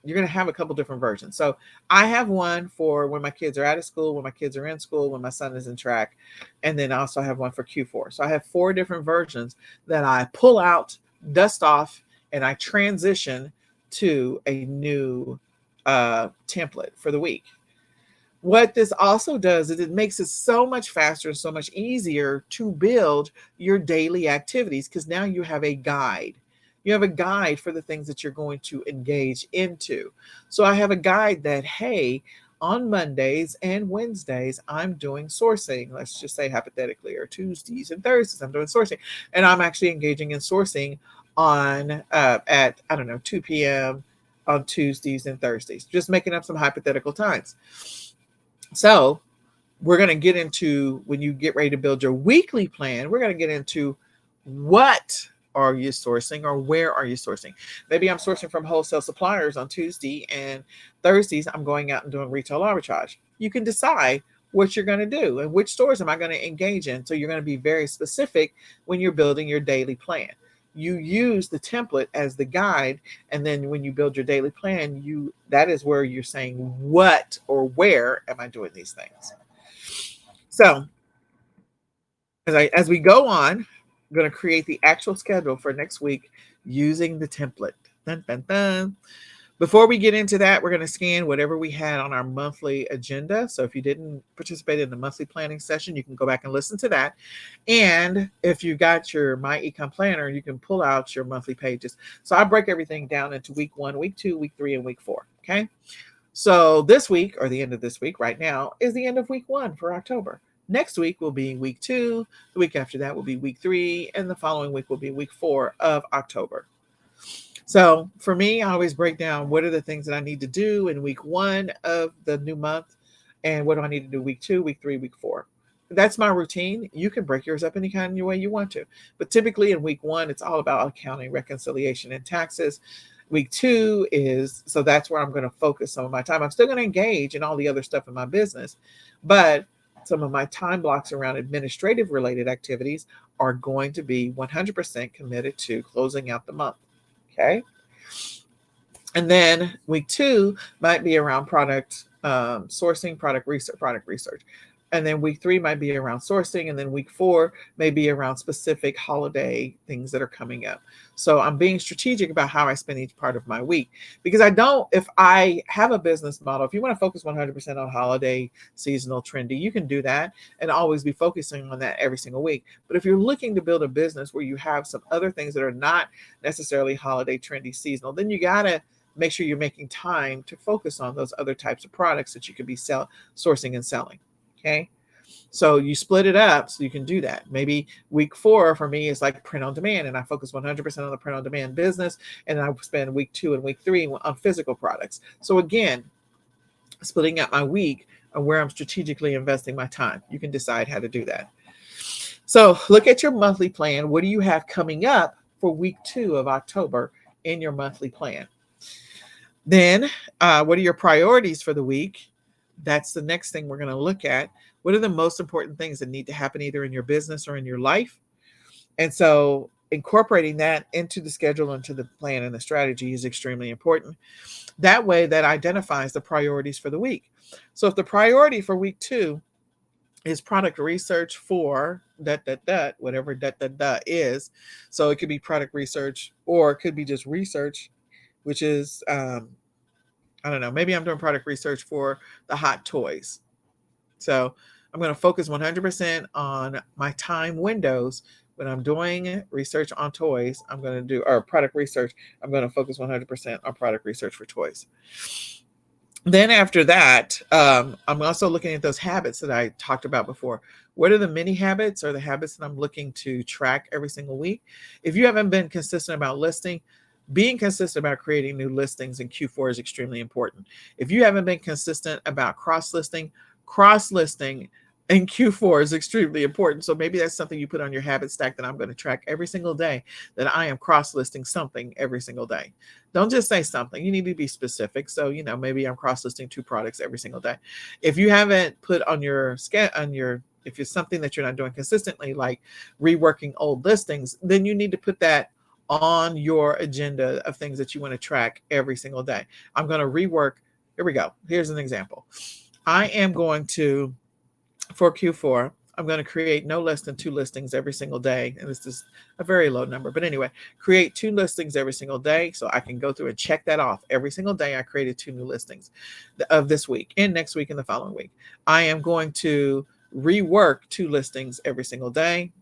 you're going to have a couple different versions. So I have one for when my kids are out of school, when my kids are in school, when my son is in track, and then I also have one for Q4. So I have 4 different versions that I pull out, dust off, and I transition to a new template for the week. What this also does is it makes it so much faster and so much easier to build your daily activities, because now you have a guide. You have a guide for the things that you're going to engage into. So I have a guide that, hey, on Mondays and Wednesdays, I'm doing sourcing. Let's just say hypothetically, or Tuesdays and Thursdays, I'm doing sourcing. And I'm actually engaging in sourcing on at 2 p.m. on Tuesdays and Thursdays, just making up some hypothetical times. So we're going to get into, when you get ready to build your weekly plan, we're going to get into what are you sourcing or where are you sourcing? Maybe I'm sourcing from wholesale suppliers on Tuesday, and Thursdays I'm going out and doing retail arbitrage. You can decide what you're going to do and which stores am I going to engage in. So you're going to be very specific when you're building your daily plan. You use the template as the guide, and then when you build your daily plan, that is where you're saying what or where am I doing these things. So as we go on, I'm going to create the actual schedule for next week using the template. Dun, dun, dun. Before we get into that, we're going to scan whatever we had on our monthly agenda. So if you didn't participate in the monthly planning session, you can go back and listen to that. And if you got your My eCom Planner, you can pull out your monthly pages. So I break everything down into week 1, week 2, week 3, and week 4. Okay. So this week, or the end of this week right now, is the end of week 1 for October. Next week will be week 2. The week after that will be week 3. And the following week will be week 4 of October. So for me, I always break down what are the things that I need to do in week 1 of the new month, and what do I need to do week 2, week 3, week 4. That's my routine. You can break yours up any kind of way you want to. But typically in week 1, it's all about accounting, reconciliation, and taxes. Week 2 so that's where I'm going to focus some of my time. I'm still going to engage in all the other stuff in my business, but some of my time blocks around administrative related activities are going to be 100% committed to closing out the month. Okay. And then week 2 might be around product sourcing, product research. And then week 3 might be around sourcing. And then week 4 may be around specific holiday things that are coming up. So I'm being strategic about how I spend each part of my week, because if I have a business model, if you want to focus 100% on holiday, seasonal, trendy, you can do that and always be focusing on that every single week. But if you're looking to build a business where you have some other things that are not necessarily holiday, trendy, seasonal, then you got to make sure you're making time to focus on those other types of products that you could be sourcing and selling. Okay. So you split it up so you can do that. Maybe week 4 for me is like print on demand, and I focus 100% on the print on demand business. And I spend week 2 and week 3 on physical products. So again, splitting up my week and where I'm strategically investing my time. You can decide how to do that. So look at your monthly plan. What do you have coming up for week 2 of October in your monthly plan? Then what are your priorities for the week? That's the next thing we're going to look at. What are the most important things that need to happen either in your business or in your life? And so incorporating that into the schedule, into the plan and the strategy is extremely important. That way that identifies the priorities for the week. So if the priority for week 2 is product research for whatever is. So it could be product research, or it could be just research, which is, I don't know, maybe I'm doing product research for the hot toys. So I'm going to focus 100% on my time windows. When I'm doing research on toys, I'm going to do, or product research, I'm going to focus 100% on product research for toys. Then after that, I'm also looking at those habits that I talked about before. What are the mini habits or the habits that I'm looking to track every single week? If you haven't been consistent about listing, being consistent about creating new listings in Q4 is extremely important. If you haven't been consistent about cross-listing in Q4 is extremely important. So maybe that's something you put on your habit stack that I'm going to track every single day, that I am cross-listing something every single day. Don't just say something. You need to be specific. So, maybe I'm cross-listing 2 products every single day. If you haven't put on your if it's something that you're not doing consistently, like reworking old listings, then you need to put that on your agenda of things that you want to track every single day. I'm going to rework. Here we go. Here's an example. I am going to, for Q4, I'm going to create no less than 2 listings every single day. And this is a very low number. But anyway, create 2 listings every single day. So I can go through and check that off. Every single day I created 2 new listings of this week and next week and the following week. I am going to rework 2 listings every single day.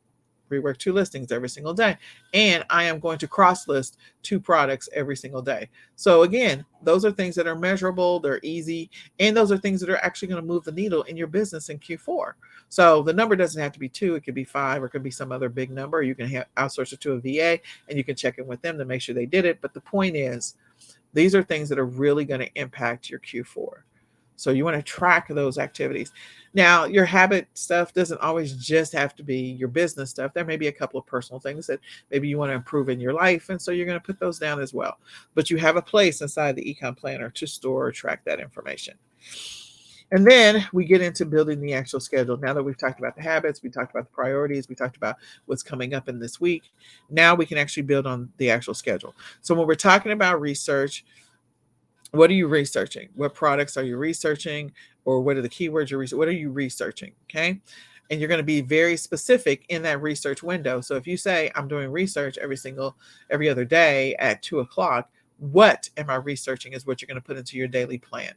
Rework 2 listings every single day. And I am going to cross-list 2 products every single day. So again, those are things that are measurable, they're easy, and those are things that are actually going to move the needle in your business in Q4. So the number doesn't have to be 2, it could be 5, or it could be some other big number. You can outsource it to a VA, and you can check in with them to make sure they did it. But the point is, these are things that are really going to impact your Q4. So you want to track those activities. Now, your habit stuff doesn't always just have to be your business stuff. There may be a couple of personal things that maybe you want to improve in your life. And so you're going to put those down as well. But you have a place inside the eCom planner to store or track that information. And then we get into building the actual schedule. Now that we've talked about the habits, we talked about the priorities, we talked about what's coming up in this week. Now we can actually build on the actual schedule. So when we're talking about research, what are you researching? What products are you researching? Or what are the keywords you're researching? What are you researching? Okay. And you're going to be very specific in that research window. So if you say I'm doing research every other day at 2:00, what am I researching is what you're going to put into your daily plan.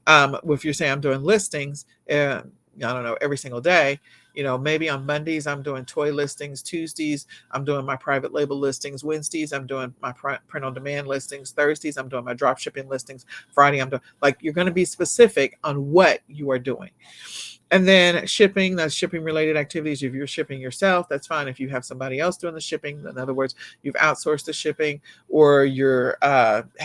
If you're saying I'm doing listings, I don't know, every single day, maybe on Mondays, I'm doing toy listings. Tuesdays, I'm doing my private label listings. Wednesdays, I'm doing my print on demand listings. Thursdays, I'm doing my drop shipping listings. Friday, I'm doing, you're going to be specific on what you are doing. And then shipping, that's shipping related activities. If you're shipping yourself, that's fine. If you have somebody else doing the shipping, in other words, you've outsourced the shipping, or you're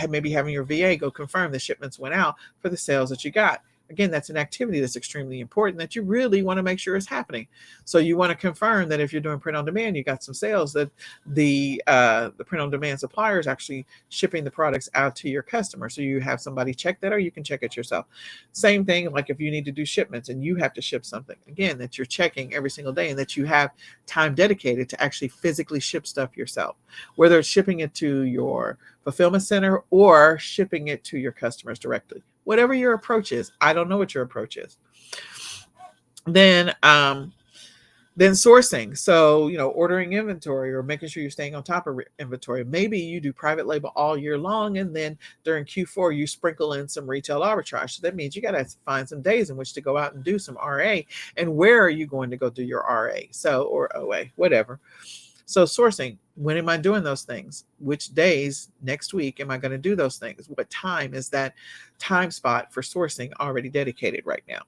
maybe having your VA go confirm the shipments went out for the sales that you got. Again, that's an activity that's extremely important that you really want to make sure is happening. So you want to confirm that if you're doing print on demand, you got some sales, that the print on demand supplier is actually shipping the products out to your customer. So you have somebody check that, or you can check it yourself. Same thing, like if you need to do shipments and you have to ship something, again, that you're checking every single day and that you have time dedicated to actually physically ship stuff yourself, whether it's shipping it to your fulfillment center or shipping it to your customers directly. Whatever your approach is, I don't know what your approach is. Then then sourcing. So, ordering inventory or making sure you're staying on top of inventory. Maybe you do private label all year long, and then during Q4, you sprinkle in some retail arbitrage. So that means you got to find some days in which to go out and do some RA. And where are you going to go do your RA? So, or OA, whatever. So sourcing, when am I doing those things? Which days next week am I going to do those things? What time is that time spot for sourcing already dedicated right now?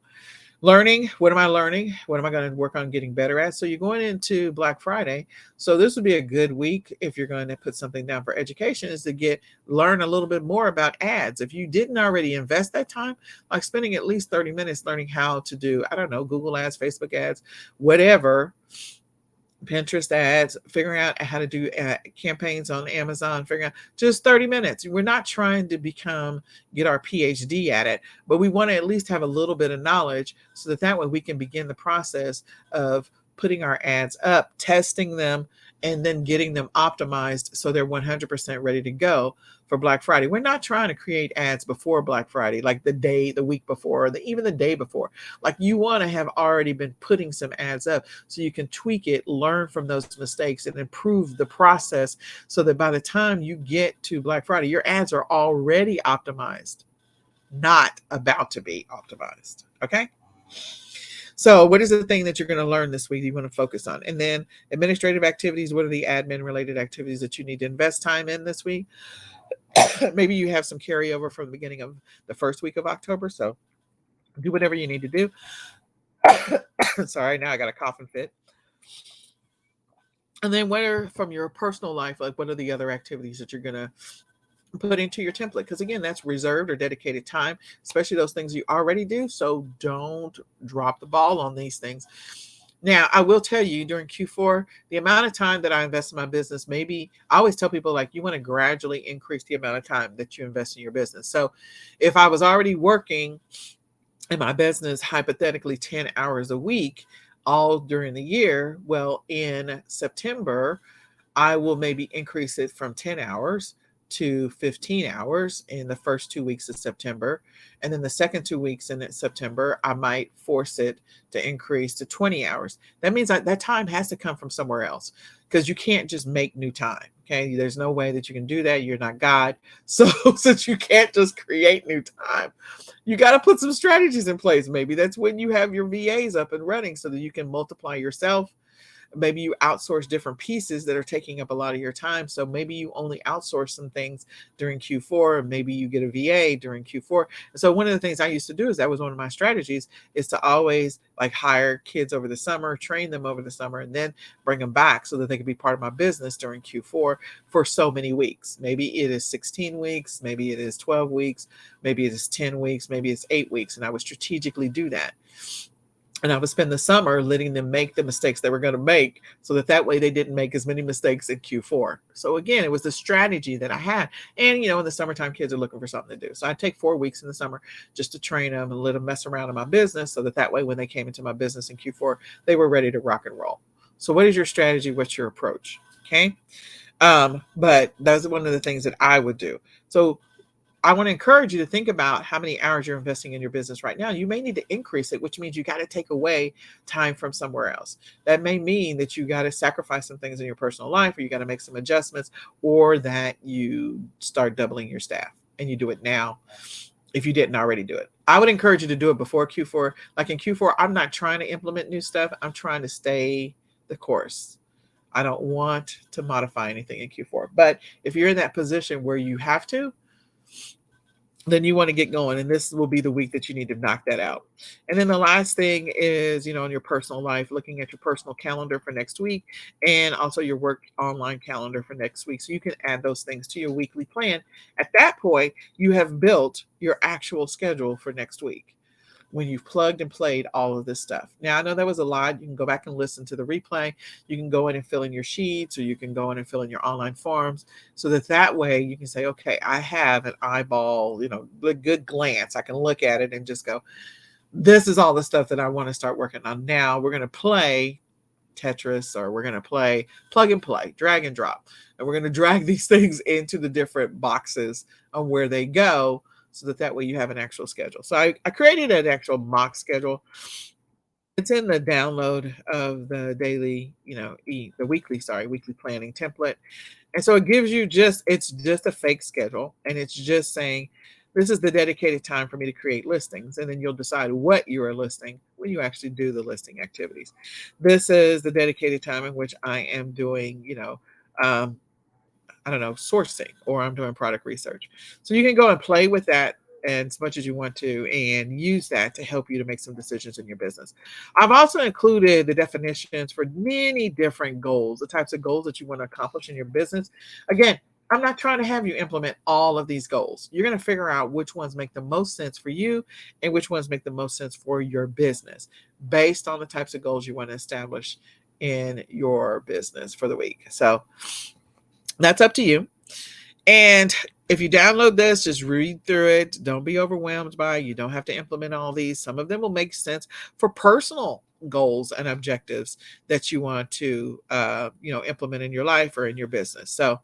Learning, what am I learning? What am I going to work on getting better at? So you're going into Black Friday. So this would be a good week if you're going to put something down for education, is to learn a little bit more about ads. If you didn't already invest that time, like spending at least 30 minutes learning how to do, I don't know, Google ads, Facebook ads, whatever, Pinterest ads, figuring out how to do campaigns on Amazon, figuring out just 30 minutes. We're not trying to get our PhD at it, but we want to at least have a little bit of knowledge so that way we can begin the process of putting our ads up, testing them, and then getting them optimized so they're 100% ready to go for Black Friday. We're not trying to create ads before Black Friday, like the week before, or even the day before. Like, you want to have already been putting some ads up so you can tweak it, learn from those mistakes, and improve the process so that by the time you get to Black Friday, your ads are already optimized, not about to be optimized. Okay? So what is the thing that you're going to learn this week you want to focus on? And then administrative activities. What are the admin related activities that you need to invest time in this week? Maybe you have some carryover from the beginning of the first week of October. So do whatever you need to do. Sorry, now I got a coughing fit. And then from your personal life, like, what are the other activities that you're going to put into your template? Because again, that's reserved or dedicated time, especially those things you already do. So don't drop the ball on these things. Now, I will tell you, during Q4, the amount of time that I invest in my business, maybe I always tell people, like, you want to gradually increase the amount of time that you invest in your business. So if I was already working in my business, hypothetically 10 hours a week, all during the year, well, in September, I will maybe increase it from 10 hours to 15 hours in the first 2 weeks of September. And then the second 2 weeks in September, I might force it to increase to 20 hours. That means that time has to come from somewhere else, because you can't just make new time. Okay. There's no way that you can do that. You're not God. So since you can't just create new time, you got to put some strategies in place. Maybe that's when you have your VAs up and running so that you can multiply yourself. Maybe you outsource different pieces that are taking up a lot of your time. So maybe you only outsource some things during Q4, and maybe you get a VA during Q4. And so one of the things I used to do, is that was one of my strategies, is to always like hire kids over the summer, train them over the summer, and then bring them back so that they could be part of my business during Q4 for so many weeks. Maybe it is 16 weeks, maybe it is 12 weeks, maybe it is 10 weeks, maybe it's 8 weeks. And I would strategically do that. And I would spend the summer letting them make the mistakes they were going to make so that way they didn't make as many mistakes in Q4. So again, it was the strategy that I had. And, in the summertime, kids are looking for something to do. So I take 4 weeks in the summer just to train them and let them mess around in my business so that way when they came into my business in Q4, they were ready to rock and roll. So what is your strategy? What's your approach? Okay. But that's one of the things that I would do. So I want to encourage you to think about how many hours you're investing in your business right now. You may need to increase it, which means you got to take away time from somewhere else. That may mean that you got to sacrifice some things in your personal life, or you got to make some adjustments, or that you start doubling your staff, and you do it now if you didn't already do it. I would encourage you to do it before Q4. Like in Q4, I'm not trying to implement new stuff. I'm trying to stay the course. I don't want to modify anything in Q4. But if you're in that position where you have to, then you want to get going, and this will be the week that you need to knock that out. And then the last thing is, in your personal life, looking at your personal calendar for next week, and also your work online calendar for next week, so you can add those things to your weekly plan. At that point, you have built your actual schedule for next week, when you've plugged and played all of this stuff. Now, I know that was a lot. You can go back and listen to the replay. You can go in and fill in your sheets, or you can go in and fill in your online forms, so that way you can say, okay, I have an eyeball, a good glance. I can look at it and just go, this is all the stuff that I want to start working on. Now we're going to play Tetris, or we're going to play plug and play, drag and drop. And we're going to drag these things into the different boxes on where they go, so that way you have an actual schedule. So I created an actual mock schedule It's in the download of the daily, weekly planning template. And so it gives you it's just a fake schedule. And it's just saying, this is the dedicated time for me to create listings. And then you'll decide what you are listing when you actually do the listing activities. This is the dedicated time in which I am doing, um, I don't know, sourcing, or I'm doing product research. So you can go and play with that as much as you want to and use that to help you to make some decisions in your business. I've also included the definitions for many different goals, the types of goals that you want to accomplish in your business. Again, I'm not trying to have you implement all of these goals. You're going to figure out which ones make the most sense for you and which ones make the most sense for your business based on the types of goals you want to establish in your business for the week. So that's up to you. And if you download this, just read through it. Don't be overwhelmed by it. You don't have to implement all these. Some of them will make sense for personal goals and objectives that you want to, implement in your life or in your business. So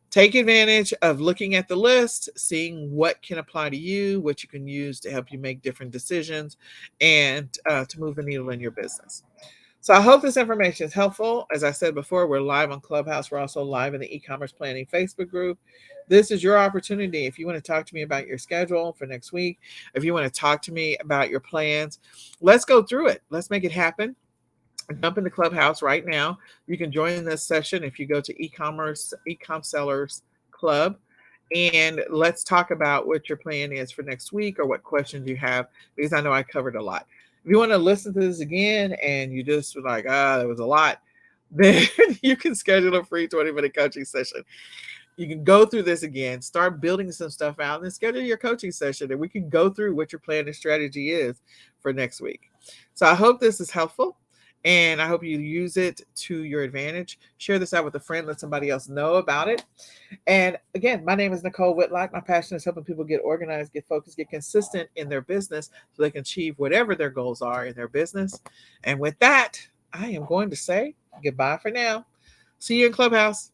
take advantage of looking at the list, seeing what can apply to you, what you can use to help you make different decisions and to move the needle in your business. So I hope this information is helpful. As I said before, we're live on Clubhouse. We're also live in the e-commerce planning Facebook group. This is your opportunity. If you want to talk to me about your schedule for next week, if you want to talk to me about your plans, let's go through it. Let's make it happen. Jump into Clubhouse right now. You can join this session if you go to eCommerce, eCom Sellers Club. And let's talk about what your plan is for next week or what questions you have, because I know I covered a lot. If you want to listen to this again and you just were like, there was a lot, then you can schedule a free 20-minute coaching session. You can go through this again, start building some stuff out, and then schedule your coaching session, and we can go through what your plan and strategy is for next week. So I hope this is helpful, and I hope you use it to your advantage. Share this out with a friend. Let somebody else know about it. And again, my name is Nicole Whitlock. My passion is helping people get organized, get focused, get consistent in their business so they can achieve whatever their goals are in their business. And with that, I am going to say goodbye for now. See you in Clubhouse.